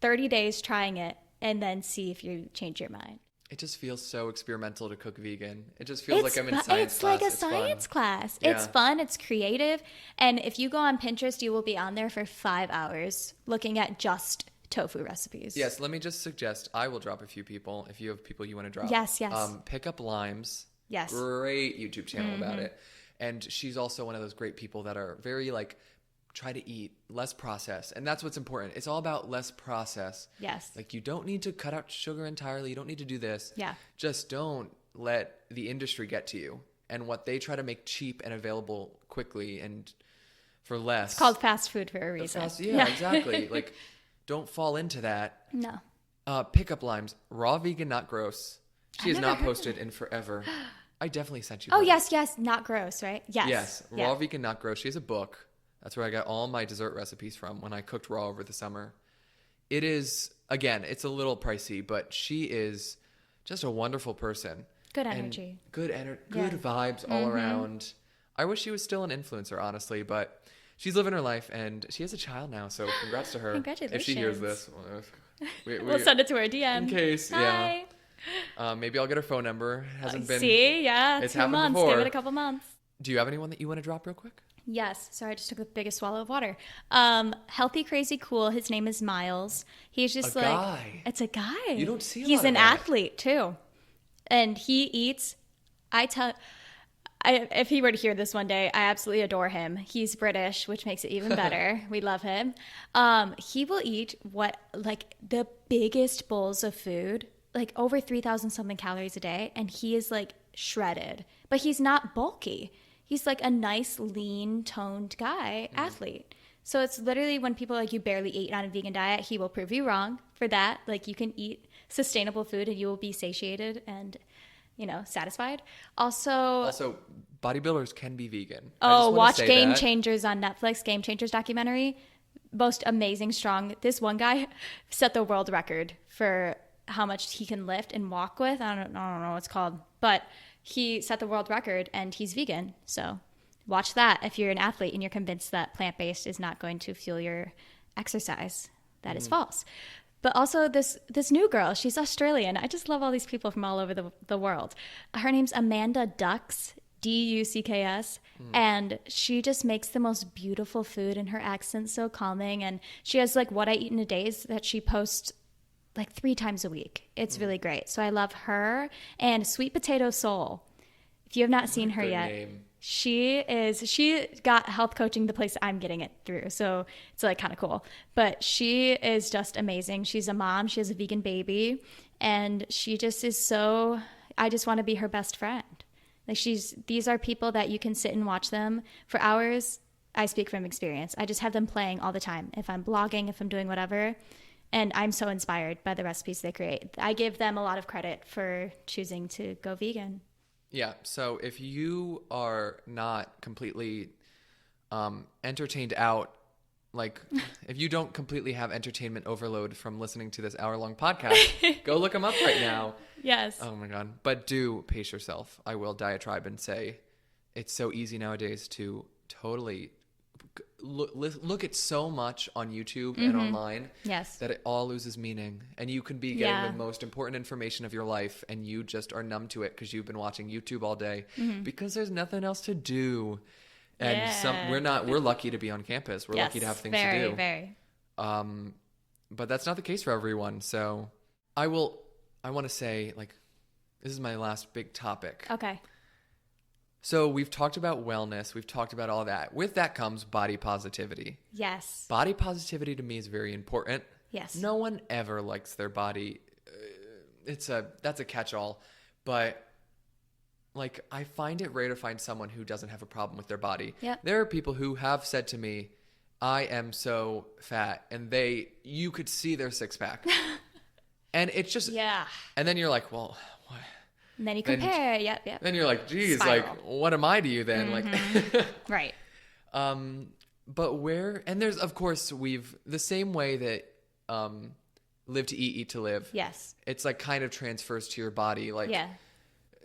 30 days trying it and then see if you change your mind. It just feels so experimental to cook vegan. It just feels like I'm in science class. It's like a science class. Yeah. It's fun. It's creative. And if you go on Pinterest, you will be on there for 5 hours looking at just tofu recipes. Yes, let me just suggest, I will drop a few people if you have people you want to drop. Yes. Pick Up Limes. Yes. Great YouTube channel about it. And she's also one of those great people that are very like, try to eat less processed. And that's what's important. It's all about less process. Yes. Like you don't need to cut out sugar entirely. You don't need to do this. Yeah. Just don't let the industry get to you. And what they try to make cheap and available quickly and for less. It's called fast food for a reason. Yeah, exactly. Like don't fall into that. No. Pick Up Limes. Raw vegan, not gross. She has not heard posted in forever. I definitely sent you Oh, that. yes. Not gross, right? Yes. Yes. Raw vegan, not gross. She has a book. That's where I got all my dessert recipes from when I cooked raw over the summer. It is, again, it's a little pricey, but she is just a wonderful person. Good energy. Good vibes all around. I wish she was still an influencer, honestly, but she's living her life and she has a child now, so congrats to her. Congratulations. If she hears this. We'll send it to her DM. In case, Hi. yeah. Maybe I'll get her phone number. Hasn't been. See, yeah, it's 2 happened months. before. Give it a couple months. Do you have anyone that you want to drop real quick? Yes. Sorry, I just took the biggest swallow of water. Healthy, crazy, cool. His name is Miles. He's just guy. It's a guy. You don't see a He's lot of an that. athlete too, and he eats. If he were to hear this one day, I absolutely adore him. He's British, which makes it even better. We love him. He will eat the biggest bowls of food, like over 3,000 something calories a day, and he is like shredded, but he's not bulky. He's like a nice, lean, toned guy, athlete. So it's literally when people are like, you barely eat on a vegan diet, he will prove you wrong for that. Like you can eat sustainable food and you will be satiated and, satisfied. Also, bodybuilders can be vegan. Watch Game Changers on Netflix, Game Changers documentary. Most amazing, strong. This one guy set the world record for how much he can lift and walk with. I don't know what it's called, but he set the world record and he's vegan. So watch that if you're an athlete and you're convinced that plant-based is not going to fuel your exercise. That is false. But also this new girl, she's Australian. I just love all these people from all over the world. Her name's Amanda Ducks, Ducks. And she just makes the most beautiful food and her accent's so calming. And she has like what I eat in a day that she posts like 3 times a week. It's really great. So I love her and Sweet Potato Soul. If you have not seen her yet, name. she got health coaching the place I'm getting it through. So it's like kind of cool. But she is just amazing. She's a mom. She has a vegan baby. And she just is I just want to be her best friend. Like these are people that you can sit and watch them for hours. I speak from experience. I just have them playing all the time. If I'm blogging, if I'm doing whatever. And I'm so inspired by the recipes they create. I give them a lot of credit for choosing to go vegan. Yeah. So if you are not completely entertained out, like if you don't completely have entertainment overload from listening to this hour-long podcast, go look them up right now. Yes. Oh my God. But do pace yourself. I will diatribe and say it's so easy nowadays to totally look at so much on YouTube and online that it all loses meaning, and you can be getting the most important information of your life and you just are numb to it because you've been watching YouTube all day because there's nothing else to do. And we're lucky to be on campus. We're lucky to have things to do. Very. But that's not the case for everyone. So I want to say, like, this is my last big topic. Okay. So we've talked about wellness. We've talked about all that. With that comes body positivity. Yes. Body positivity to me is very important. Yes. No one ever likes their body. That's a catch-all. But like, I find it rare to find someone who doesn't have a problem with their body. Yep. There are people who have said to me, I am so fat, and you could see their six-pack. And it's just, and then you're like, well, what? And then you compare. Yep. Then you're like, geez, Spiral. like, what am I to you then? Like, right. But and there's, of course, the same way that live to eat to live. Yes. It's like kind of transfers to your body. Like, Yeah.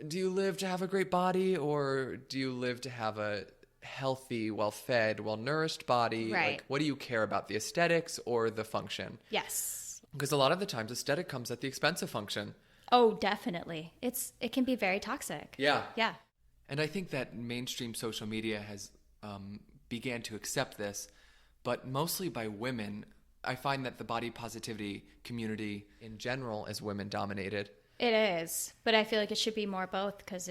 do you live to have a great body, or do you live to have a healthy, well-fed, well-nourished body? Right. Like, what do you care about, the aesthetics or the function? Yes. Because a lot of the times aesthetic comes at the expense of function. Oh, definitely. It can be very toxic. Yeah. Yeah. And I think that mainstream social media has began to accept this, but mostly by women. I find that the body positivity community in general is women dominated. It is, but I feel like it should be more both because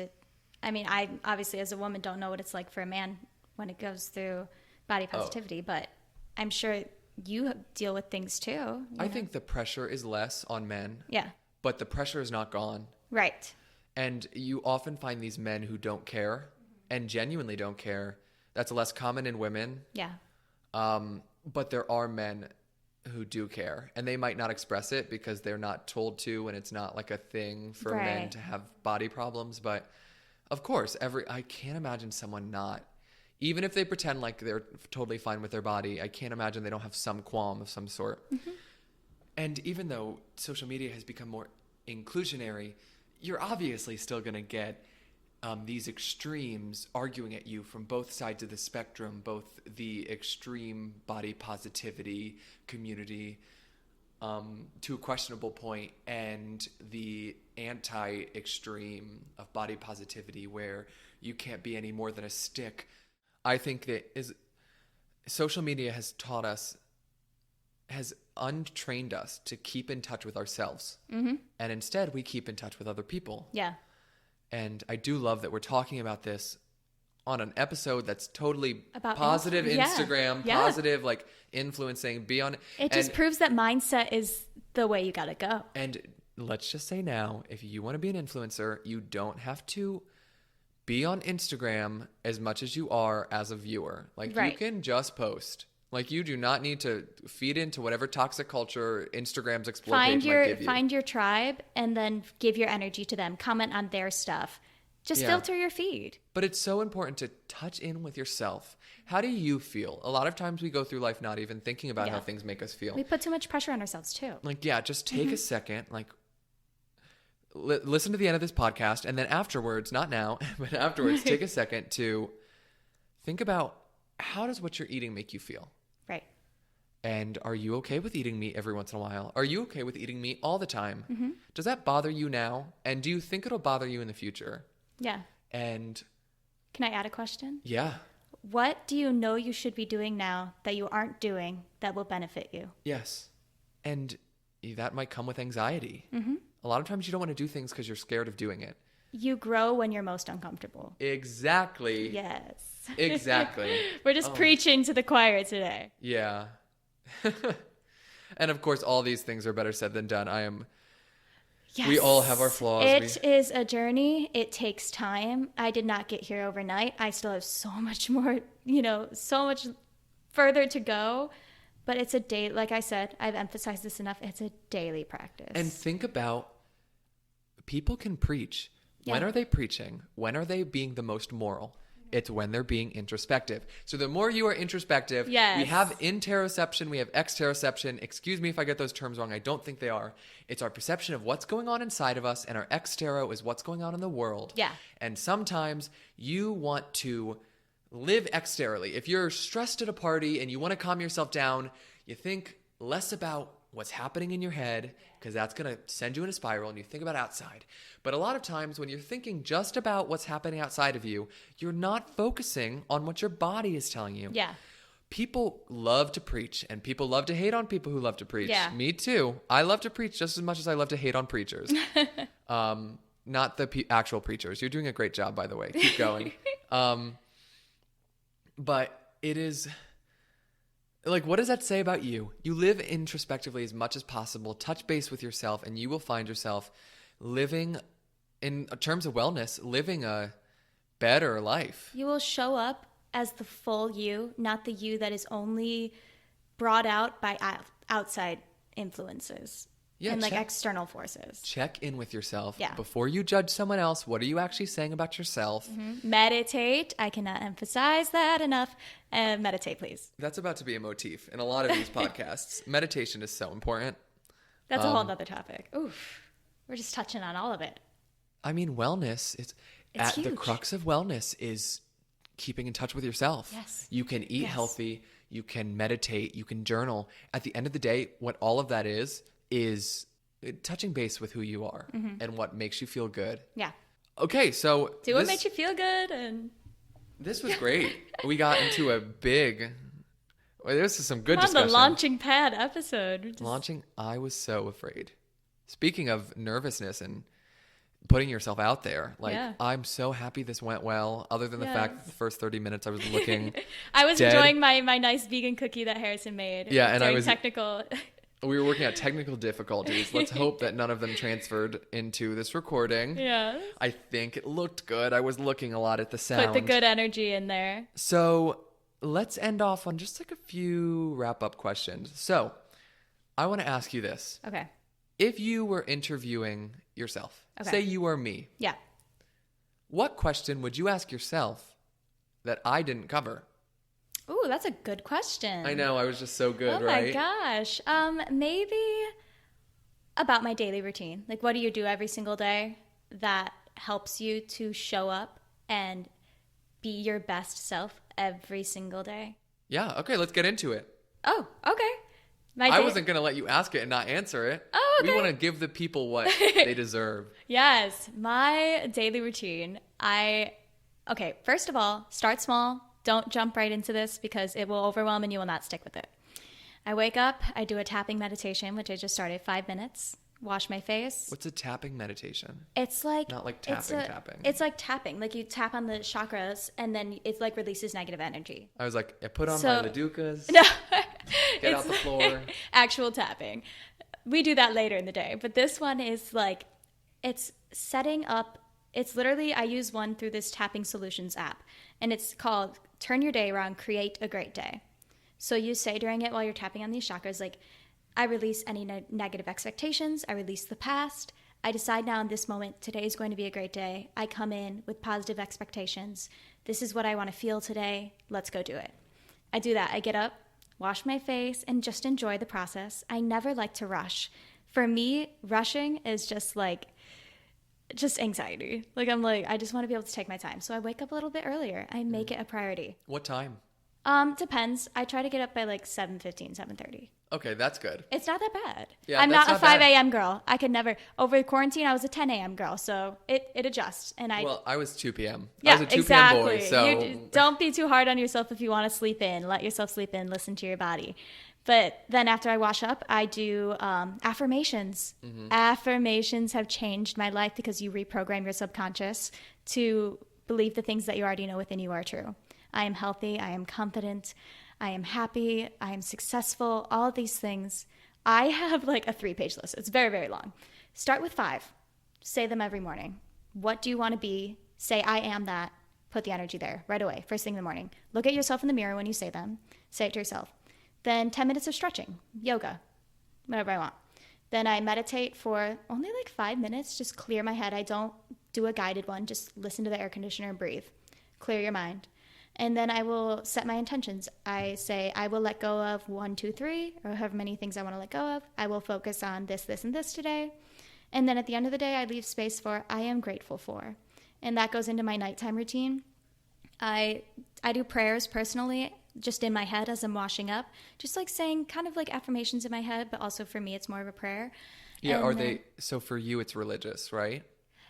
I obviously as a woman don't know what it's like for a man when it goes through body positivity, but I'm sure you deal with things too. I think the pressure is less on men. Yeah. But the pressure is not gone. Right. And you often find these men who don't care and genuinely don't care. That's less common in women. Yeah. But there are men who do care, and they might not express it because they're not told to, and it's not like a thing for men to have body problems. But of course, I can't imagine someone not, even if they pretend like they're totally fine with their body, I can't imagine they don't have some qualm of some sort. Mm-hmm. And even though social media has become more inclusionary, you're obviously still going to get these extremes arguing at you from both sides of the spectrum, both the extreme body positivity community to a questionable point, and the anti-extreme of body positivity where you can't be any more than a stick. I think that social media has taught us, has untrained us to keep in touch with ourselves. Mm-hmm. And instead we keep in touch with other people. Yeah. And I do love that we're talking about this on an episode that's totally about positive Instagram, yeah. positive, like influencing, be on. It just proves that mindset is the way you got to go. And let's just say now, if you want to be an influencer, you don't have to be on Instagram as much as you are as a viewer. Like you can just post. Like you do not need to feed into whatever toxic culture Instagram's explore page might give you. Find your tribe and then give your energy to them. Comment on their stuff. Just filter your feed. But it's so important to touch in with yourself. How do you feel? A lot of times we go through life not even thinking about how things make us feel. We put too much pressure on ourselves too. Like, just take a second, like listen to the end of this podcast, and then afterwards, not now, but afterwards, take a second to think about how does what you're eating make you feel? Right. And are you okay with eating meat every once in a while? Are you okay with eating meat all the time? Mm-hmm. Does that bother you now? And do you think it'll bother you in the future? Yeah. And can I add a question? Yeah. What do you know you should be doing now that you aren't doing that will benefit you? Yes. And that might come with anxiety. Mm-hmm. A lot of times you don't want to do things because you're scared of doing it. You grow when you're most uncomfortable. Exactly. Yes. Exactly. We're just preaching to the choir today. Yeah. And of course, all these things are better said than done. Yes. We all have our flaws. It is a journey. It takes time. I did not get here overnight. I still have so much more, so much further to go. But it's a day, like I said, I've emphasized this enough. It's a daily practice. And think about, people can preach. Yeah. When are they preaching? When are they being the most moral? It's when they're being introspective. So the more you are introspective, we have interoception, we have exteroception. Excuse me if I get those terms wrong. I don't think they are. It's our perception of what's going on inside of us, and our extero is what's going on in the world. Yeah. And sometimes you want to live exterally. If you're stressed at a party and you want to calm yourself down, you think less about what's happening in your head, because that's going to send you in a spiral, and you think about outside. But a lot of times when you're thinking just about what's happening outside of you, you're not focusing on what your body is telling you. Yeah. People love to preach, and people love to hate on people who love to preach. Yeah. Me too. I love to preach just as much as I love to hate on preachers. Not the actual preachers. You're doing a great job, by the way. Keep going. But it is... like, what does that say about you? You live introspectively as much as possible, touch base with yourself, and you will find yourself living, in terms of wellness, living a better life. You will show up as the full you, not the you that is only brought out by outside influences and external forces. Check in with yourself. Yeah. Before you judge someone else, what are you actually saying about yourself? Mm-hmm. Meditate. I cannot emphasize that enough. Meditate, please. That's about to be a motif in a lot of these podcasts. Meditation is so important. That's a whole nother topic. Oof. We're just touching on all of it. I mean, wellness, it's at huge. the crux of wellness is keeping in touch with yourself. Yes. You can eat healthy, you can meditate, you can journal. At the end of the day, what all of that is touching base with who you are and what makes you feel good. Yeah. Okay, so Do what makes you feel good. And this was great. We got into a big... This is some good on discussion. the launching pad episode. Launching, I was so afraid. Speaking of nervousness and putting yourself out there, like, I'm so happy this went well, other than the fact that the first 30 minutes I was looking I was dead. enjoying my nice vegan cookie that Harrison made. Yeah, and I was... technical... We were working out technical difficulties. Let's hope that none of them transferred into this recording. Yeah. I think it looked good. I was looking a lot at the sound. Put the good energy in there. So let's end off on just like a few wrap-up questions. So I want to ask you this. Okay. If you were interviewing yourself, say you were me. Yeah. What question would you ask yourself that I didn't cover? Ooh, that's a good question. I know, I was just so good, right? Oh my gosh. Maybe about my daily routine. Like, what do you do every single day that helps you to show up and be your best self every single day? Yeah, okay, let's get into it. Oh, okay. I wasn't going to let you ask it and not answer it. Oh, okay. We want to give the people what they deserve. Yes, my daily routine. Okay, first of all, start small. Don't jump right into this because it will overwhelm and you will not stick with it. I wake up, I do a tapping meditation, which I just started, 5 minutes, wash my face. What's a tapping meditation? It's like... Not like tapping. It's like tapping. Like you tap on the chakras and then it like releases negative energy. I was like, I put on my Ladukas. No. Get out the floor. Actual tapping. We do that later in the day. But this one is like, it's setting up... It's literally, I use one through this Tapping Solutions app, and it's called Turn Your Day Around, Create a Great Day. So you say during it while you're tapping on these chakras, like, I release any negative expectations, I release the past, I decide now in this moment, today is going to be a great day. I come in with positive expectations. This is what I want to feel today. Let's go do it. I do that. I get up, wash my face, and just enjoy the process. I never like to rush. For me, rushing is just anxiety. Like, I'm like, I just want to be able to take my time. So I wake up a little bit earlier. I make it a priority. What time? Depends. I try to get up by like 7:15, 7:30. Okay, that's good. It's not that bad. Yeah, I'm that's not a not 5 bad. a.m. girl. I could never. Over quarantine, I was a 10 a.m. girl. So it adjusts. And Well, I was 2 p.m. Yeah, I was a 2 exactly. p.m. boy, so... Don't be too hard on yourself if you want to sleep in. Let yourself sleep in. Listen to your body. But then after I wash up, I do affirmations. Mm-hmm. Affirmations have changed my life because you reprogram your subconscious to believe the things that you already know within you are true. I am healthy. I am confident. I am happy. I am successful. All of these things. I have like a 3-page list. It's very, very long. Start with 5. Say them every morning. What do you want to be? Say, I am that. Put the energy there right away, first thing in the morning. Look at yourself in the mirror when you say them. Say it to yourself. Then 10 minutes of stretching, yoga, whatever I want. Then I meditate for only like 5 minutes, just clear my head. I don't do a guided one, just listen to the air conditioner and breathe. Clear your mind. And then I will set my intentions. I say I will let go of 1, 2, 3, or however many things I want to let go of. I will focus on this, this, and this today. And then at the end of the day, I leave space for I am grateful for. And that goes into my nighttime routine. I do prayers personally, just in my head as I'm washing up, just like saying kind of like affirmations in my head, but also for me, it's more of a prayer. Yeah, And so for you, it's religious, right?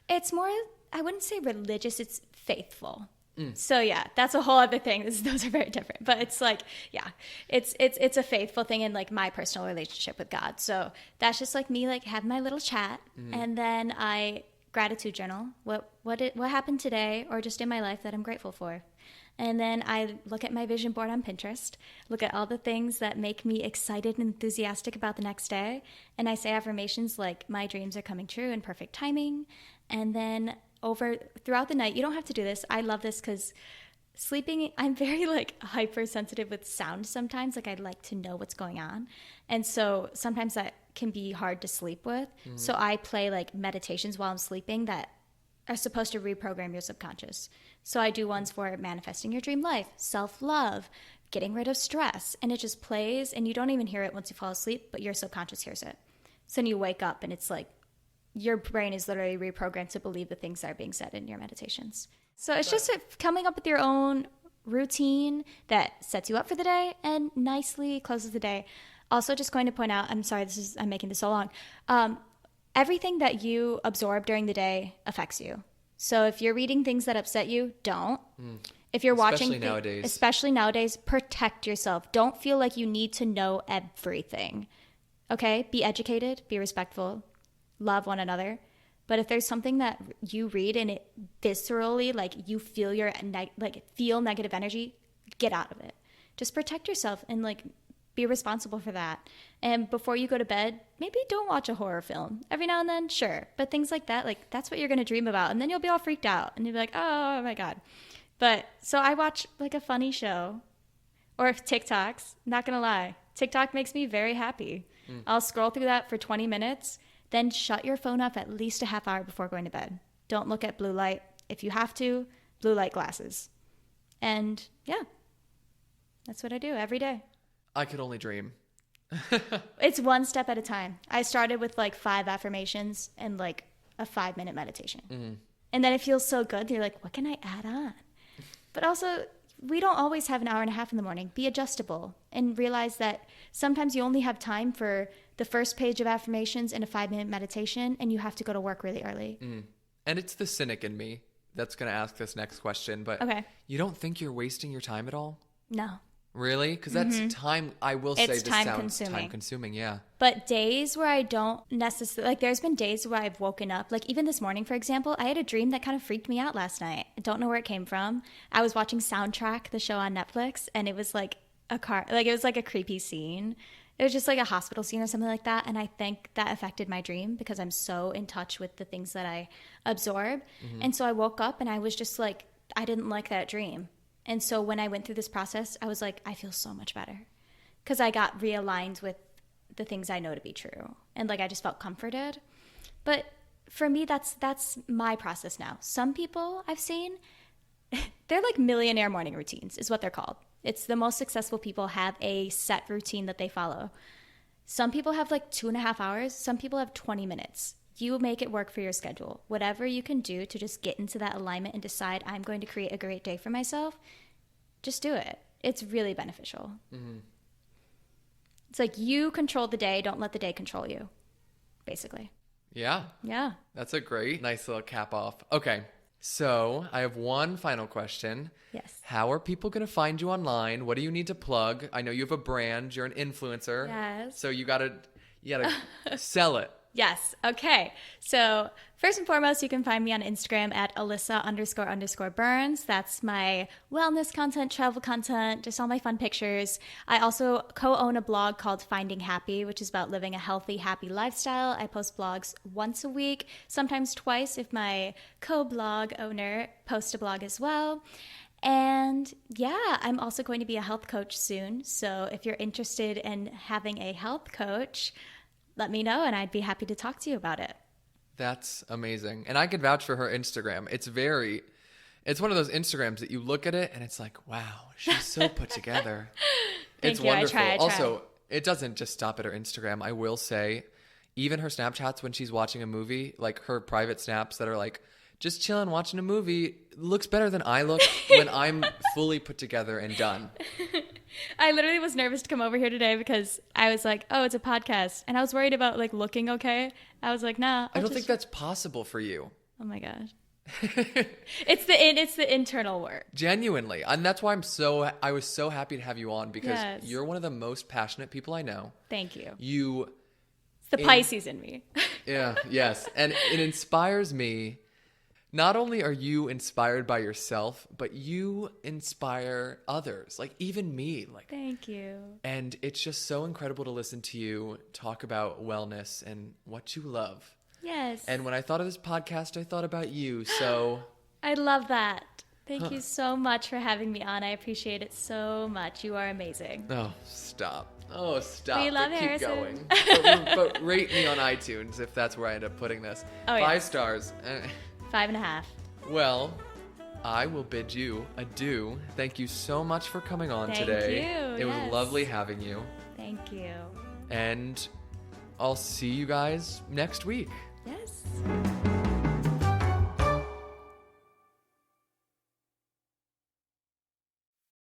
It's more, I wouldn't say religious, it's faithful. So yeah, that's a whole other thing. Those are very different, but it's like, yeah, it's a faithful thing in like my personal relationship with God. So that's just like me, like having my little chat, and then I gratitude journal. What happened today, or just in my life that I'm grateful for. And then I look at my vision board on Pinterest, look at all the things that make me excited and enthusiastic about the next day. And I say affirmations like, my dreams are coming true in perfect timing. And then throughout the night, you don't have to do this. I love this because sleeping, I'm very like hypersensitive with sound sometimes. Like I like to know what's going on. And so sometimes that can be hard to sleep with. Mm-hmm. So I play like meditations while I'm sleeping that are supposed to reprogram your subconscious. So I do ones for manifesting your dream life, self-love, getting rid of stress, and it just plays, and you don't even hear it once you fall asleep, but your subconscious hears it. So then you wake up and it's like your brain is literally reprogrammed to believe the things that are being said in your meditations. So it's just coming up with your own routine that sets you up for the day and nicely closes the day. Also, just going to point out, I'm sorry, I'm making this so long. Everything that you absorb during the day affects you. So if you're reading things that upset you, don't. If you're watching, especially nowadays, protect yourself. Don't feel like you need to know everything. Okay? Be educated, be respectful, love one another. But if there's something that you read and it viscerally, like you feel feel negative energy, get out of it. Just protect yourself and like be responsible for that. And before you go to bed, maybe don't watch a horror film. Every now and then, sure. But things like that, like that's what you're going to dream about. And then you'll be all freaked out and you'll be like, oh my God. But so I watch like a funny show or TikToks. Not going to lie. TikTok makes me very happy. I'll scroll through that for 20 minutes. Then shut your phone off at least a half hour before going to bed. Don't look at blue light. If you have to, blue light glasses. And yeah, that's what I do every day. I could only dream. It's one step at a time. I started with like 5 affirmations and like a 5-minute meditation. And then it feels so good. You're like, what can I add on? But also, we don't always have an hour and a half in the morning. Be adjustable and realize that sometimes you only have time for the first page of affirmations and a 5-minute meditation, and you have to go to work really early. And it's the cynic in me that's going to ask this next question, but you don't think you're wasting your time at all? No. Really? Because that's time, I will say this sounds time consuming, yeah. But days where I don't necessarily, like there's been days where I've woken up, like even this morning, for example, I had a dream that kind of freaked me out last night. I don't know where it came from. I was watching Soundtrack, the show on Netflix, and it was like a car, like it was like a creepy scene. It was just like a hospital scene or something like that. And I think that affected my dream because I'm so in touch with the things that I absorb. And so I woke up and I was just like, I didn't like that dream. And so when I went through this process, I was like, I feel so much better because I got realigned with the things I know to be true. And like, I just felt comforted. But for me, that's my process now. Some people I've seen, they're like millionaire morning routines is what they're called. It's the most successful people have a set routine that they follow. Some people have like 2.5 hours. Some people have 20 minutes. You make it work for your schedule. Whatever you can do to just get into that alignment and decide I'm going to create a great day for myself, just do it. It's really beneficial. It's like you control the day. Don't let the day control you, basically. Yeah. Yeah. That's a great, nice little cap off. Okay. So I have one final question. Yes. How are people going to find you online? What do you need to plug? I know you have a brand. You're an influencer. Yes. So you gotta sell it. Yes. Okay. So first and foremost, you can find me on Instagram at Alyssa__Burns. That's my wellness content, travel content, just all my fun pictures. I also co-own a blog called Finding Happy, which is about living a healthy, happy lifestyle. I post blogs once a week, sometimes twice if my co-blog owner posts a blog as well. And yeah, I'm also going to be a health coach soon. So if you're interested in having a health coach, let me know and I'd be happy to talk to you about it. That's amazing. And I can vouch for her Instagram. It's one of those Instagrams that you look at it and it's like, wow, she's so put together. It's wonderful. I try. Also, it doesn't just stop at her Instagram. I will say, even her Snapchats when she's watching a movie, like her private snaps that are like, just chilling, watching a movie, looks better than I look when I'm fully put together and done. I literally was nervous to come over here today because I was like, oh, it's a podcast. And I was worried about like looking okay. I was like, nah. I don't think that's possible for you. Oh my gosh. It's the internal work. Genuinely. And that's why I was so happy to have you on because you're one of the most passionate people I know. Thank you. It's the Pisces in me. Yeah, yes. And it inspires me. Not only are you inspired by yourself, but you inspire others, like even me. Like, thank you. And it's just so incredible to listen to you talk about wellness and what you love. Yes. And when I thought of this podcast, I thought about you. So I love that. Thank you so much for having me on. I appreciate it so much. You are amazing. Oh, stop. Oh, stop. We love keep Harrison. Going. But rate me on iTunes if that's where I end up putting this. Oh, 5 stars. 5.5. Well, I will bid you adieu. Thank you so much for coming on today. Thank you. It was lovely having you. Thank you. And I'll see you guys next week.